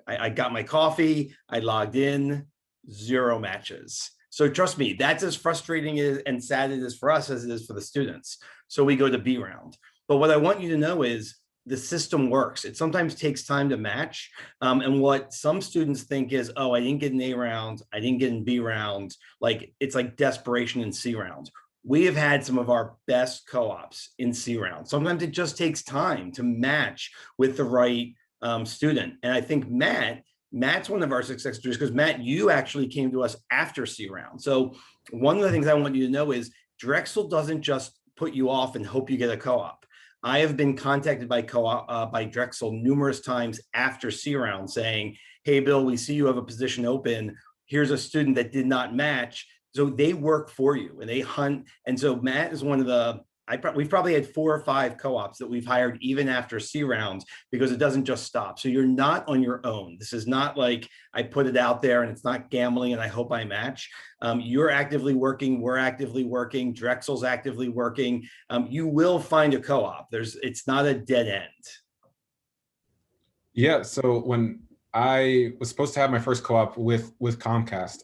I got my coffee, I logged in, 0 matches. So trust me, that's as frustrating and sad it is for us as it is for the students. So we go to B round. But what I want you to know is the system works. It sometimes takes time to match. And what some students think is, oh, I didn't get an A round, I didn't get in B round. It's like desperation in C round. We have had some of our best co-ops in C round. Sometimes it just takes time to match with the right student. And I think Matt's one of our success stories, because Matt, you actually came to us after C round. So one of the things I want you to know is Drexel doesn't just put you off and hope you get a co-op. I have been contacted by by Drexel numerous times after C round saying, hey, Bill, we see you have a position open. here's a student that did not match. So they work for you and they hunt. And so Matt is one of the, we've probably had 4 or 5 co-ops that we've hired even after C rounds, because it doesn't just stop. So you're not on your own. This is not like I put it out there and it's not gambling and I hope I match. You're actively working, we're actively working, Drexel's actively working. You will find a co-op. It's not a dead end. Yeah, so when I was supposed to have my first co-op with Comcast,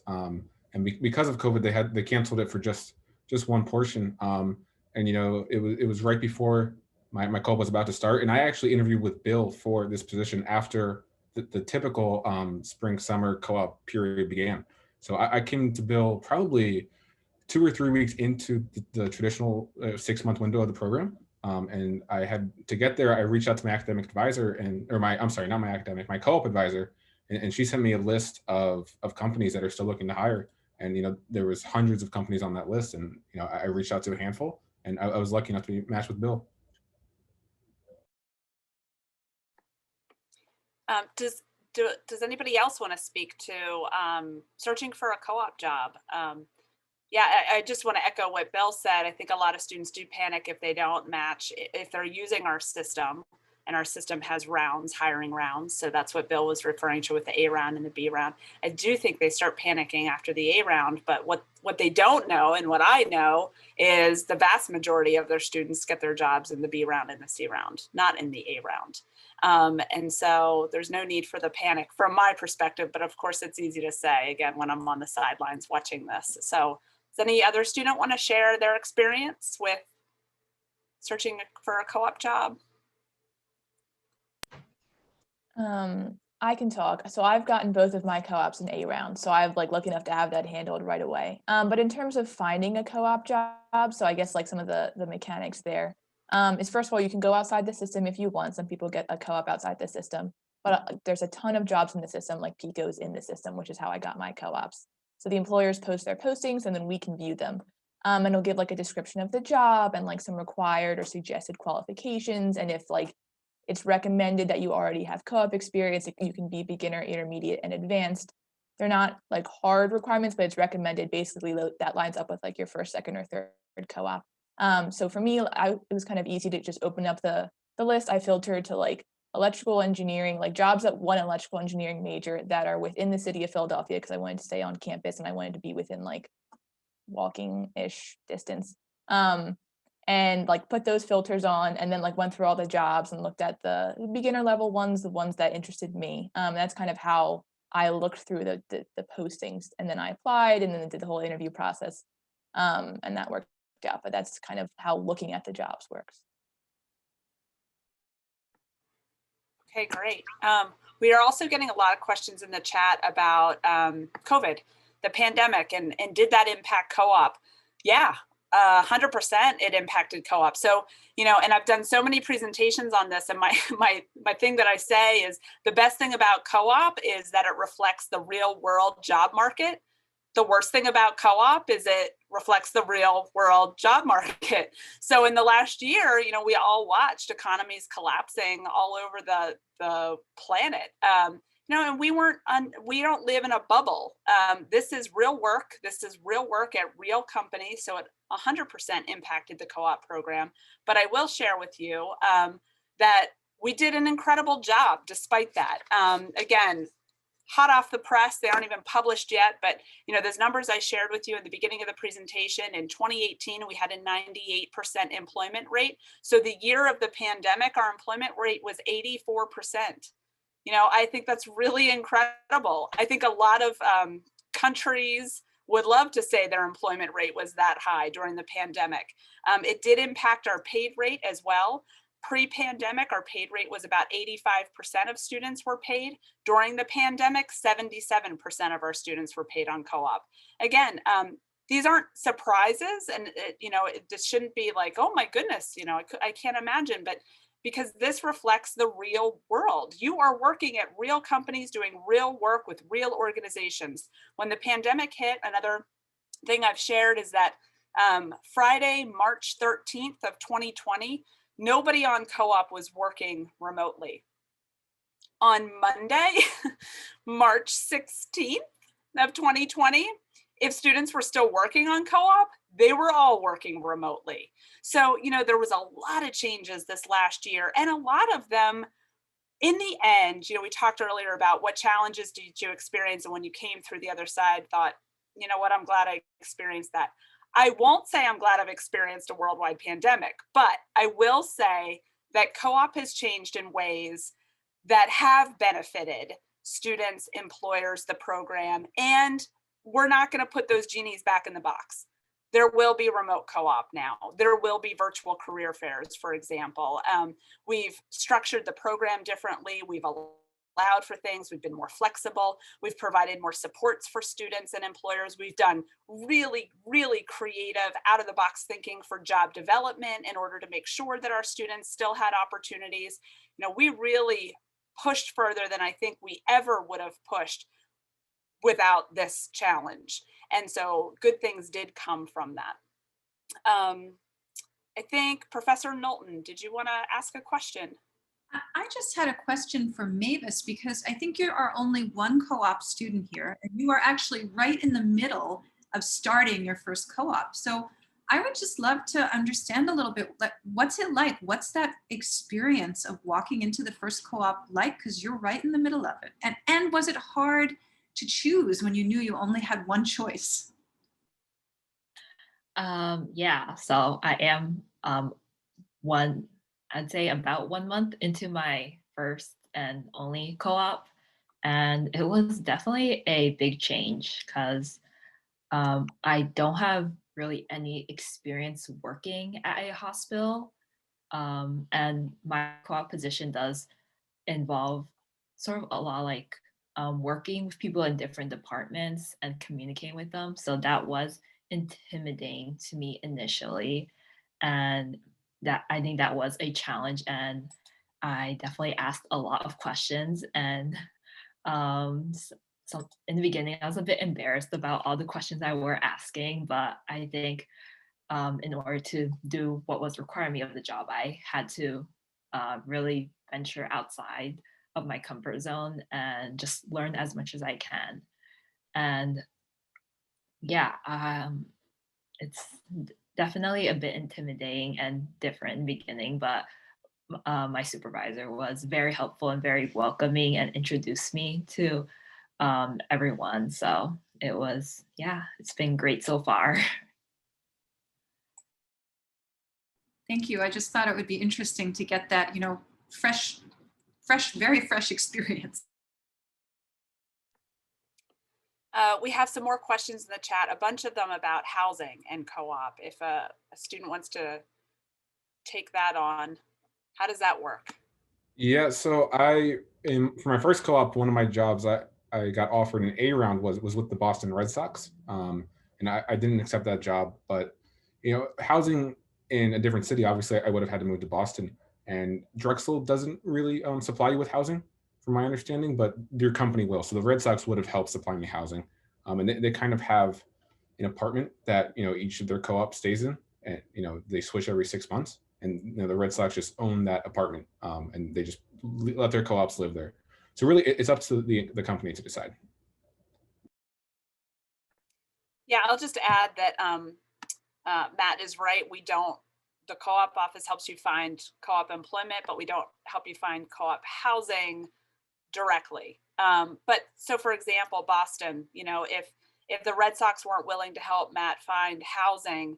and because of COVID, they canceled it for just one portion. And it was right before my co-op was about to start, and I actually interviewed with Bill for this position after the typical spring summer co-op period began. So I came to Bill probably 2 or 3 weeks into the traditional 6-month window of the program. And I had to get there. I reached out to my academic advisor my co-op advisor, and she sent me a list of companies that are still looking to hire. And there was hundreds of companies on that list, and I reached out to a handful, and I was lucky enough to be matched with Bill. Does anybody else want to speak to searching for a co-op job? Yeah, I just want to echo what Bill said. I think a lot of students do panic if they don't match, if they're using our system, and our system has rounds, hiring rounds. So that's what Bill was referring to with the A round and the B round. I do think they start panicking after the A round, but what they don't know, and what I know, is the vast majority of their students get their jobs in the B round and the C round, not in the A round. And so there's no need for the panic from my perspective, but of course it's easy to say, again, when I'm on the sidelines watching this. So does any other student want to share their experience with searching for a co-op job? I can talk. So I've gotten both of my co-ops in A round. So I've lucky enough to have that handled right away. But in terms of finding a co-op job, so I guess some of the mechanics there is, first of all, you can go outside the system if you want. Some people get a co-op outside the system, but there's a ton of jobs in the system, like Pico's in the system, which is how I got my co-ops. So the employers post their postings and then we can view them. And it'll give a description of the job and some required or suggested qualifications. And if it's recommended that you already have co-op experience, you can be beginner, intermediate, and advanced. They're not hard requirements, but it's recommended. Basically, that lines up with your first, second, or third co-op. So for me, it was kind of easy to just open up the list. I filtered to electrical engineering, jobs that want an electrical engineering major that are within the city of Philadelphia, because I wanted to stay on campus and I wanted to be within walking-ish distance. And put those filters on, and then went through all the jobs and looked at the beginner level ones, the ones that interested me. That's kind of how I looked through the postings, and then I applied and then did the whole interview process. And that worked out, but that's kind of how looking at the jobs works. Okay, great. We are also getting a lot of questions in the chat about COVID, the pandemic, and did that impact co-op? Yeah. 100% it impacted co-op. So, and I've done so many presentations on this, and my thing that I say is the best thing about co-op is that it reflects the real world job market. The worst thing about co-op is it reflects the real world job market. So in the last year, we all watched economies collapsing all over the planet. And we don't live in a bubble. This is real work. This is real work at real companies. So it 100% impacted the co-op program. But I will share with you that we did an incredible job despite that. Again, hot off the press, they aren't even published yet, but those numbers I shared with you in the beginning of the presentation, in 2018, we had a 98% employment rate. So the year of the pandemic, our employment rate was 84%. I think that's really incredible. I think a lot of countries would love to say their employment rate was that high during the pandemic. It did impact our paid rate as well. Pre-pandemic, our paid rate was about 85% of students were paid. During the pandemic, 77% of our students were paid on co-op. Again, these aren't surprises, and it just shouldn't be oh my goodness, I can't imagine, but because this reflects the real world. You are working at real companies doing real work with real organizations. When the pandemic hit, another thing I've shared is that Friday, March 13th of 2020, nobody on co-op was working remotely. On Monday, March 16th, of 2020, if students were still working on co-op, they were all working remotely. So, there was a lot of changes this last year, and a lot of them, in the end, we talked earlier about what challenges did you experience, and when you came through the other side, thought, you know what, I'm glad I experienced that. I won't say I'm glad I've experienced a worldwide pandemic, but I will say that co-op has changed in ways that have benefited students, employers, the program, and we're not going to put those genies back in the box. There will be remote co-op now. There will be virtual career fairs, for example. We've structured the program differently. We've allowed for things. We've been more flexible. We've provided more supports for students and employers. We've done really, really creative, out-of-the-box thinking for job development in order to make sure that our students still had opportunities. We really pushed further than I think we ever would have pushed without this challenge. And so good things did come from that. I think Professor Knowlton, did you want to ask a question? I just had a question for Mavis, because I think you are only one co-op student here, and you are actually right in the middle of starting your first co-op. So I would just love to understand a little bit, what's it like? What's that experience of walking into the first co-op like? Because you're right in the middle of it. And was it hard to choose when you knew you only had one choice? Yeah, so I am I'd say about 1 month into my first and only co-op. And it was definitely a big change because I don't have really any experience working at a hospital. And my co-op position does involve sort of a lot like working with people in different departments and communicating with them. So that was intimidating to me initially. And that I think that was a challenge. And I definitely asked a lot of questions. And so in the beginning, I was a bit embarrassed about all the questions I were asking, but I think in order to do what was required of me of the job, I had to really venture outside of my comfort zone and just learn as much as I can. And yeah, it's definitely a bit intimidating and different in the beginning, but my supervisor was very helpful and very welcoming and introduced me to everyone. So it was, yeah, it's been great so far. Thank you. I just thought it would be interesting to get that, fresh, very fresh experience. We have some more questions in the chat, a bunch of them about housing and co-op. If a student wants to take that on, how does that work? Yeah, so for my first co-op, one of my jobs I got offered an A round was with the Boston Red Sox. And I didn't accept that job, but housing in a different city, obviously I would have had to move to Boston. And Drexel doesn't really supply you with housing, from my understanding, but your company will. So the Red Sox would have helped supply me housing. And they kind of have an apartment that each of their co-op stays in, and they switch every 6 months. And the Red Sox just own that apartment, and they just let their co-ops live there. So really, it's up to the company to decide. Yeah, I'll just add that Matt is right. The co-op office helps you find co-op employment, but we don't help you find co-op housing directly. But so for example, Boston, if the Red Sox weren't willing to help Matt find housing,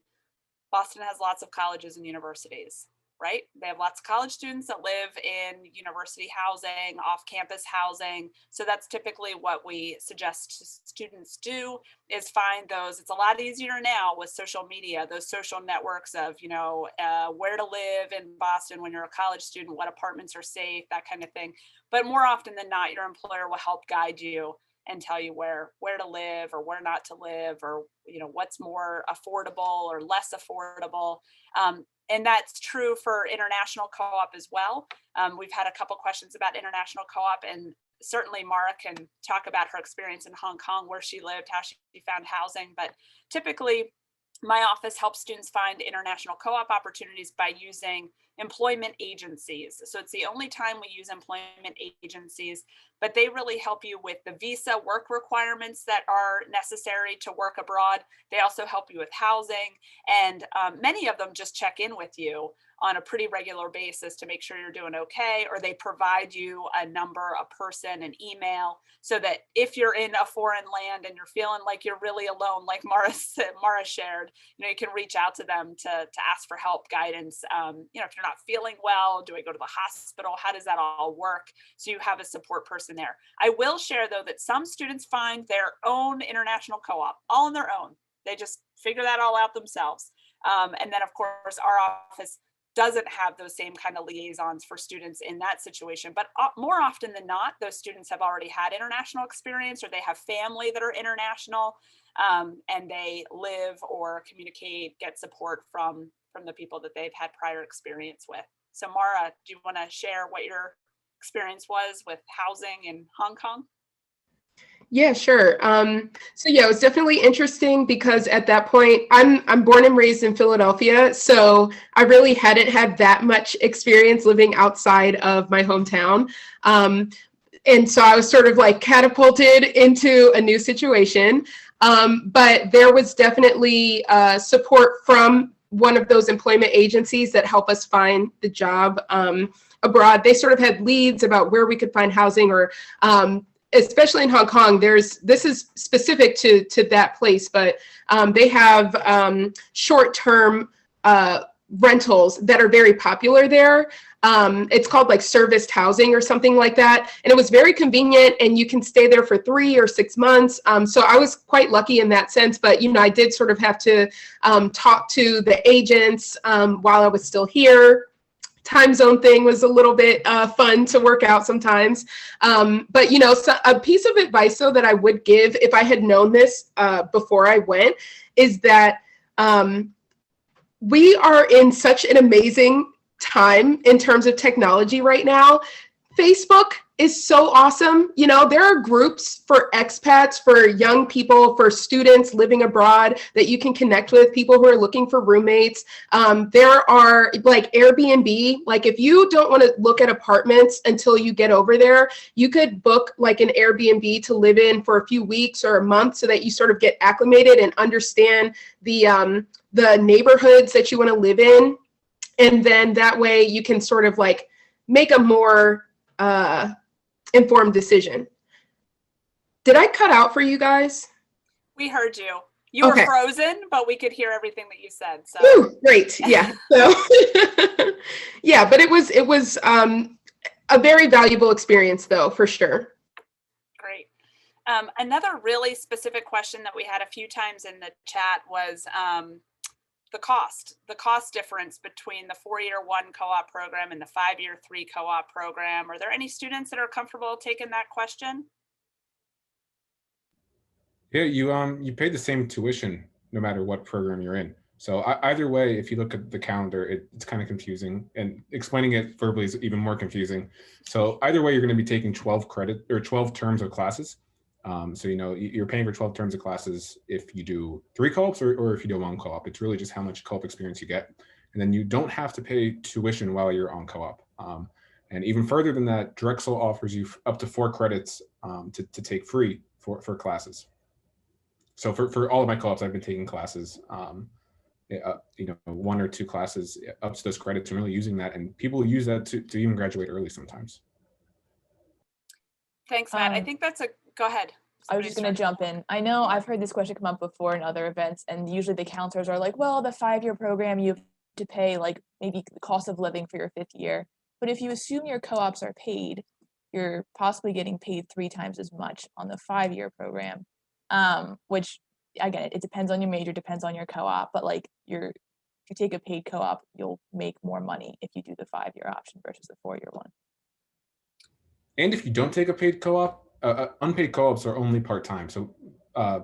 Boston has lots of colleges and universities, right? They have lots of college students that live in university housing, off-campus housing. So that's typically what we suggest students do, is find those. It's a lot easier now with social media, those social networks of, where to live in Boston when you're a college student, what apartments are safe, that kind of thing. But more often than not, your employer will help guide you and tell you where to live or where not to live, or what's more affordable or less affordable. And that's true for international co-op as well. We've had a couple questions about international co-op, and certainly Mara can talk about her experience in Hong Kong, where she lived, how she found housing. But typically, my office helps students find international co-op opportunities by using employment agencies. So it's the only time we use employment agencies. but they really help you with the visa work requirements that are necessary to work abroad. They also help you with housing, and many of them just check in with you on a pretty regular basis to make sure you're doing okay, or they provide you a number, a person, an email, so that if you're in a foreign land and you're feeling like you're really alone, like Mara shared, you can reach out to them to ask for help, guidance. If you're not feeling well, do I go to the hospital? How does that all work? So you have a support person there. I will share, though, that some students find their own international co-op all on their own. They just figure that all out themselves. And then, of course, our office doesn't have those same kind of liaisons for students in that situation. But more often than not, those students have already had international experience, or they have family that are international, and they live or communicate, get support from the people that they've had prior experience with. So Mara, do you want to share what your experience was with housing in Hong Kong? Yeah, sure. So yeah, it was definitely interesting because at that point, I'm born and raised in Philadelphia, so I really hadn't had that much experience living outside of my hometown. And so I was sort of like catapulted into a new situation. But there was definitely support from one of those employment agencies that help us find the job abroad. They sort of had leads about where we could find housing, or especially in Hong Kong, this is specific to that place, but they have short-term rentals that are very popular there. It's called like serviced housing or something like that. And it was very convenient, and you can stay there for 3 or 6 months. So I was quite lucky in that sense, but I did sort of have to talk to the agents while I was still here. Time zone thing was a little bit fun to work out sometimes. But, so a piece of advice, though, that I would give if I had known this before I went is that we are in such an amazing time in terms of technology right now. Facebook is so awesome. There are groups for expats, for young people, for students living abroad that you can connect with, people who are looking for roommates. There are like Airbnb. Like if you don't want to look at apartments until you get over there, you could book like an Airbnb to live in for a few weeks or a month so that you sort of get acclimated and understand the neighborhoods that you want to live in. And then that way you can sort of like make a more informed decision. Did I cut out for you guys? We heard you. You Okay. were frozen, but we could hear everything that you said. So Whew, great. Yeah. So yeah, but it was a very valuable experience though, for sure. great. Another really specific question that we had a few times in the chat was the cost difference between the 4-year 1 co-op program and the 5-year 3 co-op program. Are there any students that are comfortable taking that question? Yeah, you pay the same tuition no matter what program you're in. So either way, if you look at the calendar, it's kind of confusing, and explaining it verbally is even more confusing. So either way, you're going to be taking 12 credit or 12 terms of classes. So you're paying for 12 terms of classes if you do 3 co-ops or if you do 1 co-op. It's really just how much co-op experience you get, and then you don't have to pay tuition while you're on co-op. And even further than that, Drexel offers you up to 4 credits to take free for classes. So for all of my co-ops, I've been taking classes, 1 or 2 classes up to those credits, and really using that. And people use that to even graduate early sometimes. Thanks, Matt. I think that's go ahead. I was just going to jump in. I know I've heard this question come up before in other events, and usually the counselors are like, well, the 5-year program, you have to pay like maybe the cost of living for your 5th year. But if you assume your co-ops are paid, you're possibly getting paid 3 times as much on the 5-year program, which again, it depends on your major, depends on your co-op, but like if you take a paid co-op, you'll make more money if you do the 5-year option versus the 4-year one. And if you don't take a paid co-op, unpaid co-ops are only part-time. So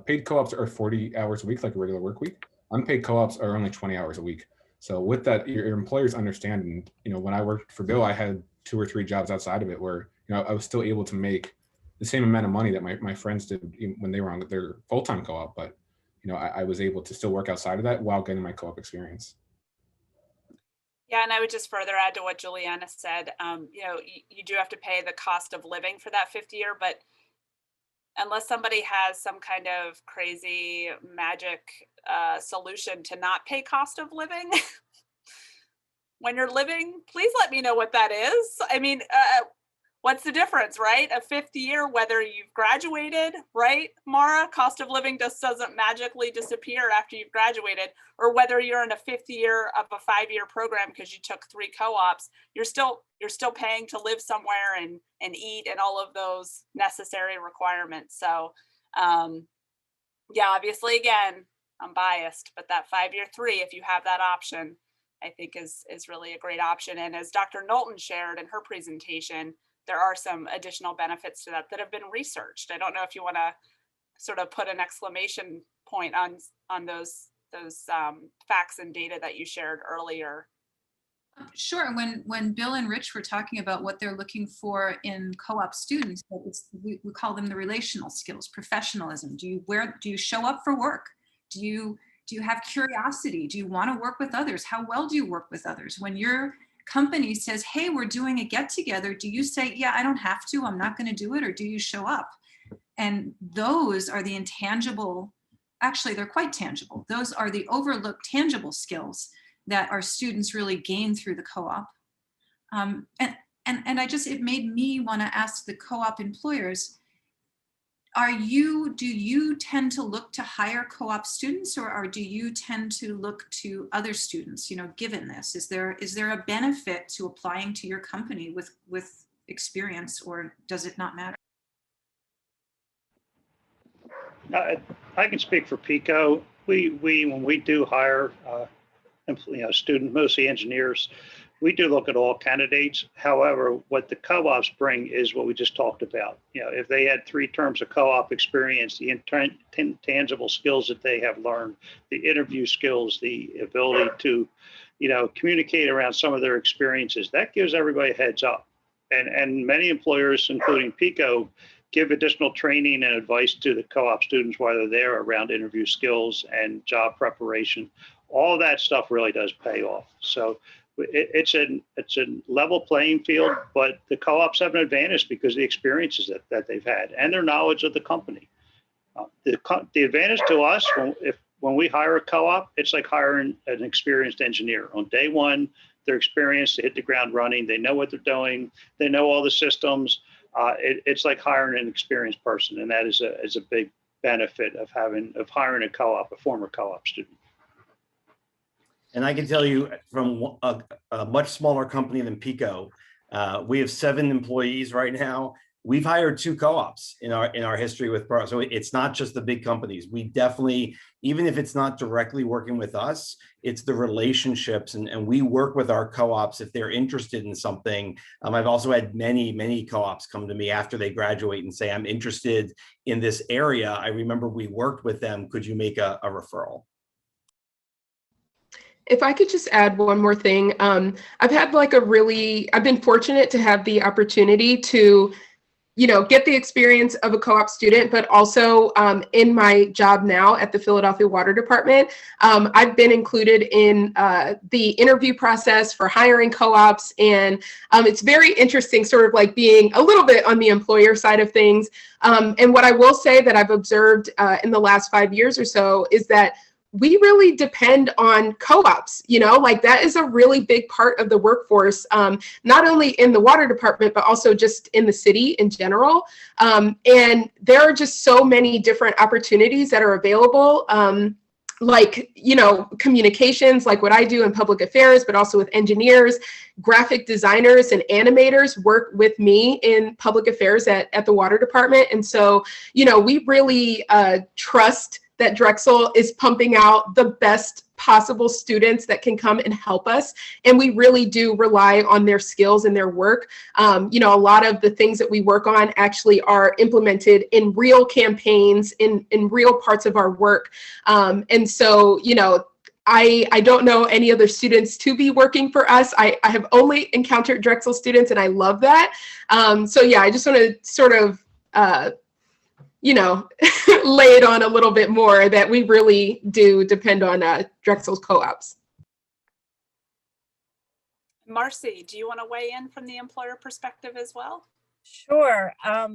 paid co-ops are 40 hours a week, like a regular work week. Unpaid co-ops are only 20 hours a week. So with that, your employers understand. And when I worked for Bill, I had 2 or 3 jobs outside of it where I was still able to make the same amount of money that my friends did when they were on their full-time co-op. But I was able to still work outside of that while getting my co-op experience. Yeah, and I would just further add to what Juliana said. You do have to pay the cost of living for that 5th year, but unless somebody has some kind of crazy magic solution to not pay cost of living when you're living, please let me know what that is. I mean, what's the difference, right? A 5th year, whether you've graduated, right, Mara? Cost of living just doesn't magically disappear after you've graduated, or whether you're in a 5th year of a 5-year program because you took 3 co-ops, you're still paying to live somewhere and eat and all of those necessary requirements. So, yeah, obviously, again, I'm biased, but that 5-year 3, if you have that option, I think is really a great option. And as Dr. Knowlton shared in her presentation, there are some additional benefits to that have been researched. I don't know if you want to sort of put an exclamation point on those facts and data that you shared earlier. Sure. When Bill and Rich were talking about what they're looking for in co-op students, we call them the relational skills, professionalism. Do you show up for work? Do you have curiosity? Do you want to work with others? How well do you work with others? When your company says, hey, we're doing a get together, do you say, yeah, I don't have to, I'm not going to do it, or do you show up? And those are the intangible, actually they're quite tangible. Those are the overlooked tangible skills that our students really gain through the co-op. And it made me want to ask the co-op employers, do you tend to look to hire co-op students, or do you tend to look to other students, given this? Is there a benefit to applying to your company with experience, or does it not matter? I can speak for PICO. When we do hire students, mostly engineers, we do look at all candidates. However, what the co-ops bring is what we just talked about. If they had 3 terms of co-op experience, the intangible skills that they have learned, the interview skills, the ability to, communicate around some of their experiences, that gives everybody a heads up. And many employers, including PICO, give additional training and advice to the co-op students while they're there around interview skills and job preparation. All that stuff really does pay off. So it's a level playing field, but the co-ops have an advantage because of the experiences that they've had and their knowledge of the company. The advantage to us when we hire a co-op, it's like hiring an experienced engineer. On day one, they're experienced, they hit the ground running, they know what they're doing, they know all the systems. It's like hiring an experienced person, and that is a big benefit of hiring a former co-op student. And I can tell you from a much smaller company than PICO, we have 7 employees right now. We've hired 2 co-ops in our history with Pro. So it's not just the big companies. We definitely, even if it's not directly working with us, it's the relationships, and we work with our co-ops if they're interested in something. I've also had many co-ops come to me after they graduate and say, I'm interested in this area. I remember we worked with them. Could you make a referral? If I could just add one more thing, I've been fortunate to have the opportunity to, get the experience of a co-op student, but also in my job now at the Philadelphia Water Department, I've been included in the interview process for hiring co-ops. And it's very interesting, sort of like being a little bit on the employer side of things. And what I will say that I've observed in the last 5 years or so is that we really depend on co-ops, that is a really big part of the workforce, not only in the water department, but also just in the city in general. And there are just so many different opportunities that are available, communications, like what I do in public affairs, but also with engineers, graphic designers, and animators work with me in public affairs at the water department. And so, we really trust that Drexel is pumping out the best possible students that can come and help us. And we really do rely on their skills and their work. A lot of the things that we work on actually are implemented in real campaigns, in real parts of our work. And so, I don't know any other students to be working for us. I have only encountered Drexel students, and I love that. So yeah, I just want to sort of, lay it on a little bit more that we really do depend on Drexel's co-ops. Marcy, do you want to weigh in from the employer perspective as well? Sure.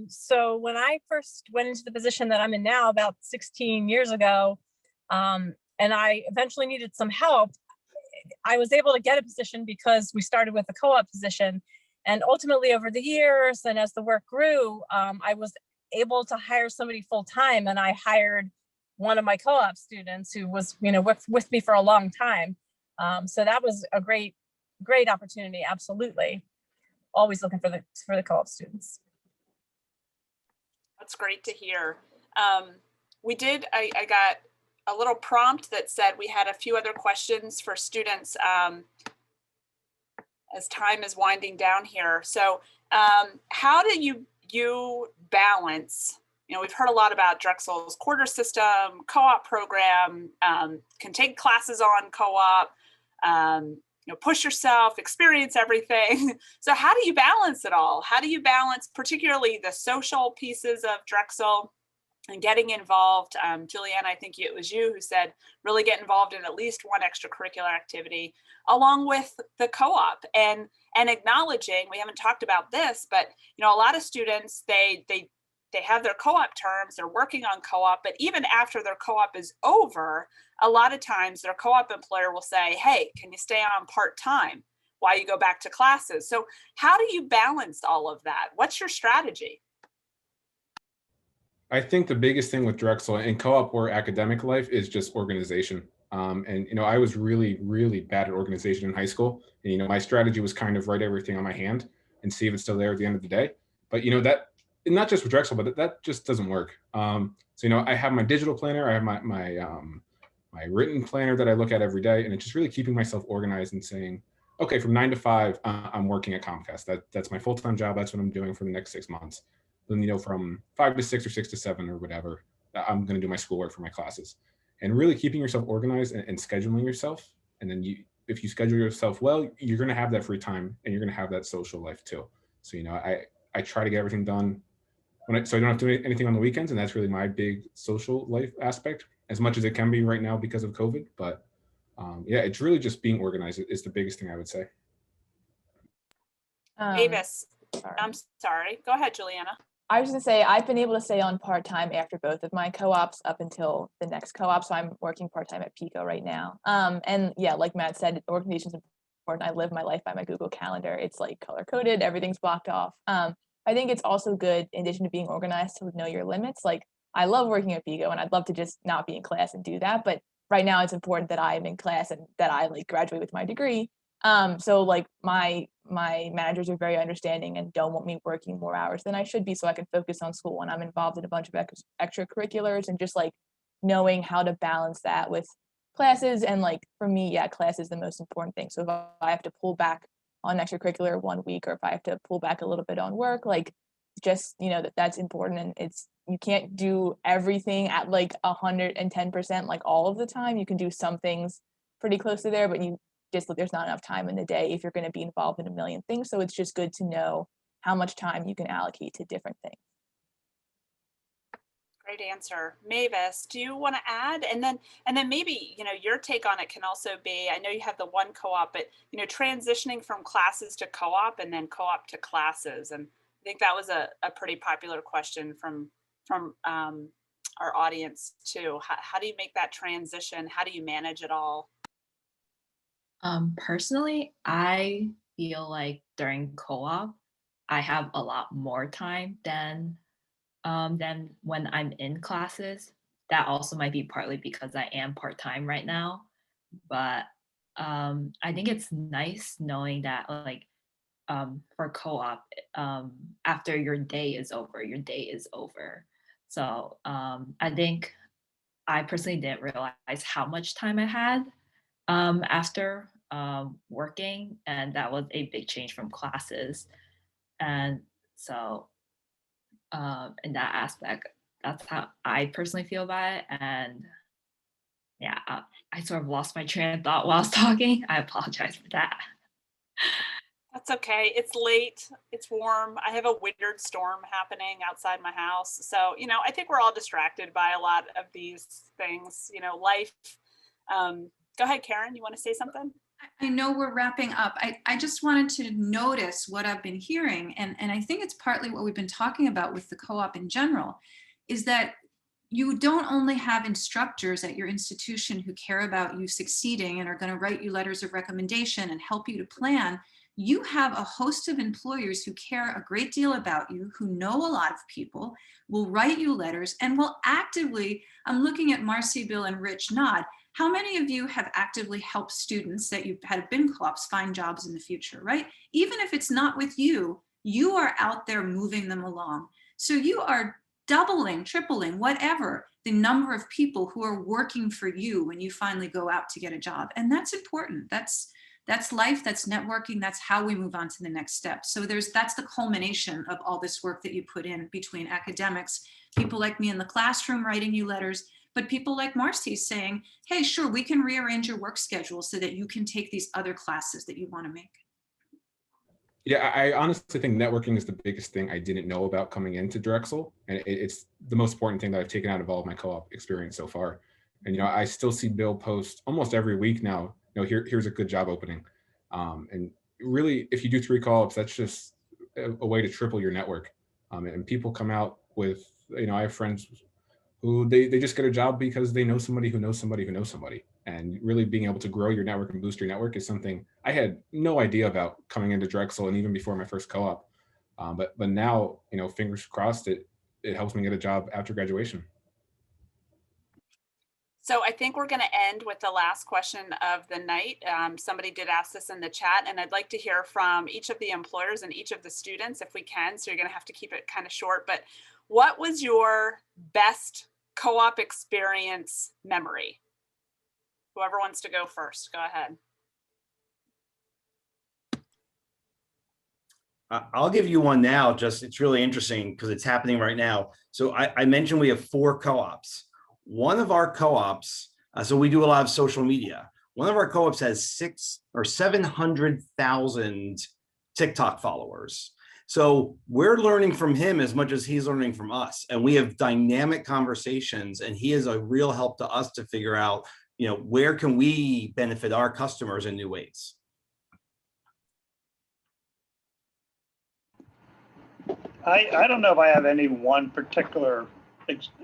So when I first went into the position that I'm in now about 16 years ago, and I eventually needed some help, I was able to get a position because we started with a co-op position. And ultimately over the years and as the work grew, I was able to hire somebody full time, and I hired one of my co-op students who was, with me for a long time. So that was a great opportunity. Absolutely. Always looking for the co-op students. That's great to hear. I got a little prompt that said we had a few other questions for students as time is winding down here. So how do you balance, we've heard a lot about Drexel's quarter system, co-op program, can take classes on co-op, push yourself, experience everything. So how do you balance it all? How do you balance particularly the social pieces of Drexel and getting involved? Juliana, I think it was you who said really get involved in at least one extracurricular activity along with the co-op and acknowledging, we haven't talked about this, but a lot of students, they have their co-op terms, they're working on co-op, but even after their co-op is over, a lot of times their co-op employer will say, hey, can you stay on part-time while you go back to classes? So how do you balance all of that? What's your strategy? I think the biggest thing with Drexel and co-op or academic life is just organization. And I was really, really bad at organization in high school. And my strategy was kind of write everything on my hand and see if it's still there at the end of the day. But that, not just with Drexel, but that just doesn't work. So I have my digital planner, I have my written planner that I look at every day, and it's just really keeping myself organized and saying, okay, from 9 to 5, I'm working at Comcast. That's my full-time job. That's what I'm doing for the next 6 months. Then from 5 to 6 or 6 to 7 or whatever, I'm going to do my schoolwork for my classes, and really keeping yourself organized and scheduling yourself. And then if you schedule yourself well, you're going to have that free time and you're going to have that social life too. So I try to get everything done so I don't have to do anything on the weekends, and that's really my big social life aspect, as much as it can be right now because of COVID. But it's really just being organized is the biggest thing I would say. Davis, I'm sorry. Go ahead, Juliana. I was going to say, I've been able to stay on part-time after both of my co-ops up until the next co-op. So I'm working part-time at Pico right now. And yeah, like Matt said, organization is important. I live my life by my Google Calendar. It's like color-coded, everything's blocked off. I think it's also good, in addition to being organized, to know your limits. Like, I love working at Pico and I'd love to just not be in class and do that. But right now it's important that I'm in class and that I graduate with my degree. So my managers are very understanding and don't want me working more hours than I should be, so I can focus on school. And I'm involved in a bunch of extracurriculars, and just knowing how to balance that with classes. And for me, class is the most important thing. So if I have to pull back on extracurricular 1 week, or if I have to pull back a little bit on work, just that's important. And you can't do everything at 110% all of the time. You can do some things pretty close to there, but there's not enough time in the day if you're going to be involved in a million things. So it's just good to know how much time you can allocate to different things. Great answer. Mavis, do you want to add? And then maybe, your take on it can also be, I know you have the one co-op, but, transitioning from classes to co-op and then co-op to classes. And I think that was a pretty popular question from our audience too. How do you make that transition? How do you manage it all? Personally, I feel like during co-op, I have a lot more time than when I'm in classes. That also might be partly because I am part-time right now. But I think it's nice knowing that for co-op, after your day is over, your day is over. So I think I personally didn't realize how much time I had after working, and that was a big change from classes. And so in that aspect, that's how I personally feel about it. And yeah, I sort of lost my train of thought while I was talking. I apologize for that. That's okay. It's late. It's warm. I have a wintered storm happening outside my house. So, I think we're all distracted by a lot of these things, life. Go ahead, Karen. You want to say something? I know we're wrapping up. I just wanted to notice what I've been hearing, and I think it's partly what we've been talking about with the co-op in general, is that you don't only have instructors at your institution who care about you succeeding and are going to write you letters of recommendation and help you to plan. You have a host of employers who care a great deal about you, who know a lot of people, will write you letters, and will actively, I'm looking at Marcy, Bill, and Rich nod. How many of you have actively helped students that you've had been co-ops find jobs in the future, right? Even if it's not with you, you are out there moving them along. So you are doubling, tripling, whatever, the number of people who are working for you when you finally go out to get a job. And that's important. That's life, that's networking, that's how we move on to the next step. So that's the culmination of all this work that you put in between academics, people like me in the classroom writing you letters, but people like Marcy saying, hey, sure, we can rearrange your work schedule so that you can take these other classes that you want to make. Yeah, I honestly think networking is the biggest thing I didn't know about coming into Drexel. And it's the most important thing that I've taken out of all of my co-op experience so far. And, I still see Bill post almost every week now, here's a good job opening. And really, if you do 3 co-ops, that's just a way to triple your network. And people come out with, I have friends who they just get a job because they know somebody who knows somebody who knows somebody. And really being able to grow your network and boost your network is something I had no idea about coming into Drexel and even before my first co-op. But now, fingers crossed, it helps me get a job after graduation. So I think we're going to end with the last question of the night. Somebody did ask this in the chat, and I'd like to hear from each of the employers and each of the students if we can. So you're going to have to keep it kind of short, but what was your best co-op experience memory? Whoever wants to go first, go ahead. I'll give you one now. It's really interesting because it's happening right now. So I mentioned we have 4 co-ops. One of our co-ops, so we do a lot of social media. One of our co-ops has 600,000 or 700,000 TikTok followers. So we're learning from him as much as he's learning from us. And we have dynamic conversations, and he is a real help to us to figure out, where can we benefit our customers in new ways? I don't know if I have any one particular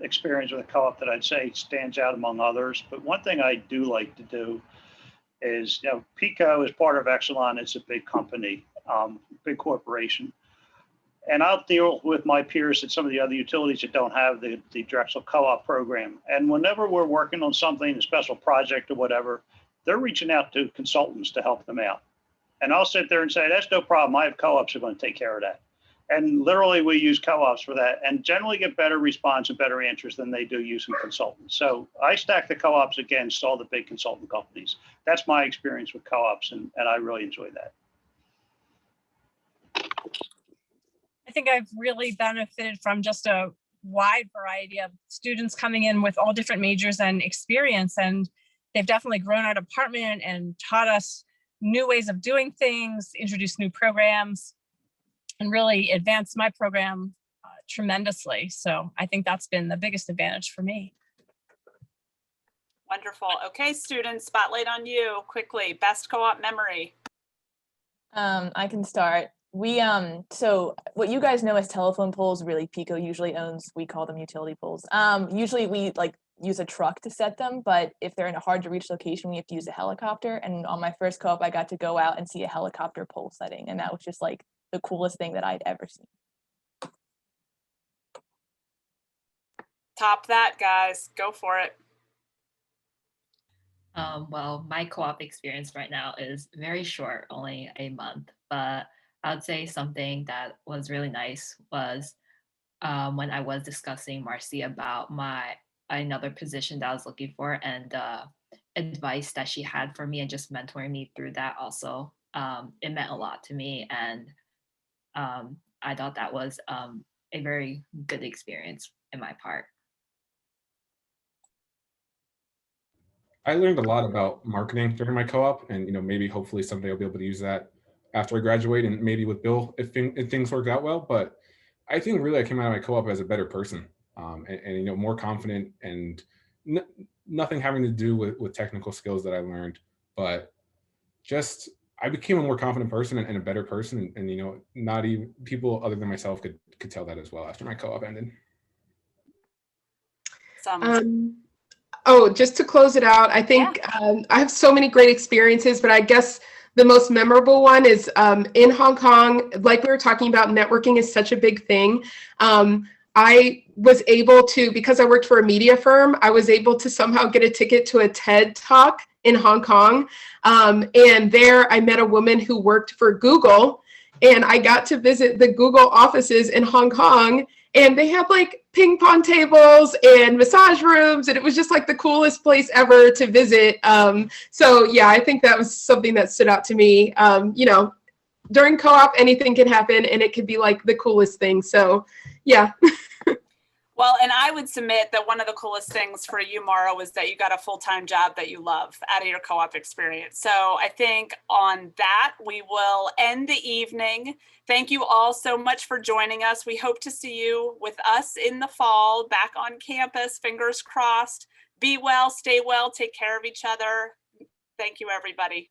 experience with a co-op that I'd say stands out among others, but one thing I do like to do is, PICO is part of Exelon. It's a big company, big corporation. And I'll deal with my peers at some of the other utilities that don't have the Drexel co-op program. And whenever we're working on something, a special project or whatever, they're reaching out to consultants to help them out. And I'll sit there and say, that's no problem. I have co-ops who are going to take care of that. And literally we use co-ops for that and generally get better response and better answers than they do using consultants. So I stack the co-ops against all the big consultant companies. That's my experience with co-ops, and I really enjoy that. I think I've really benefited from just a wide variety of students coming in with all different majors and experience, and they've definitely grown our department and taught us new ways of doing things, introduced new programs, and really advanced my program tremendously. So I think that's been the biggest advantage for me. Wonderful. Okay, students, spotlight on you quickly. Best co-op memory. I can start. So what you guys know as telephone poles, really PICO usually owns, we call them utility poles. Usually we use a truck to set them, but if they're in a hard to reach location, we have to use a helicopter. And on my first co-op, I got to go out and see a helicopter pole setting. And that was just the coolest thing that I'd ever seen. Top that, guys. Go for it. Well, my co-op experience right now is very short, only a month, but I would say something that was really nice was when I was discussing Marcy about another position that I was looking for, and advice that she had for me and just mentoring me through that also. It meant a lot to me, and I thought that was a very good experience in my part. I learned a lot about marketing during my co-op, and maybe hopefully someday I'll be able to use that after I graduate, and maybe with Bill if things work out well. But I think really I came out of my co-op as a better person, and more confident, and nothing having to do with technical skills that I learned, but I became a more confident person and a better person. And, you know, not even people other than myself could tell that as well after my co-op ended. Oh, just to close it out, I think I have so many great experiences, but I guess the most memorable one is in Hong Kong. Like we were talking about, networking is such a big thing. I was able to, because I worked for a media firm, I was able to somehow get a ticket to a TED Talk in Hong Kong. And there I met a woman who worked for Google, and I got to visit the Google offices in Hong Kong, and they had like ping pong tables and massage rooms, and it was just like the coolest place ever to visit. So yeah, I think that was something that stood out to me. You know, during co-op, anything can happen, and it could be like the coolest thing. So yeah. Well, and I would submit that one of the coolest things for you, Mara, was that you got a full-time job that you love out of your co-op experience. So I think on that, we will end the evening. Thank you all so much for joining us. We hope to see you with us in the fall, back on campus, fingers crossed. Be well, stay well, take care of each other. Thank you, everybody.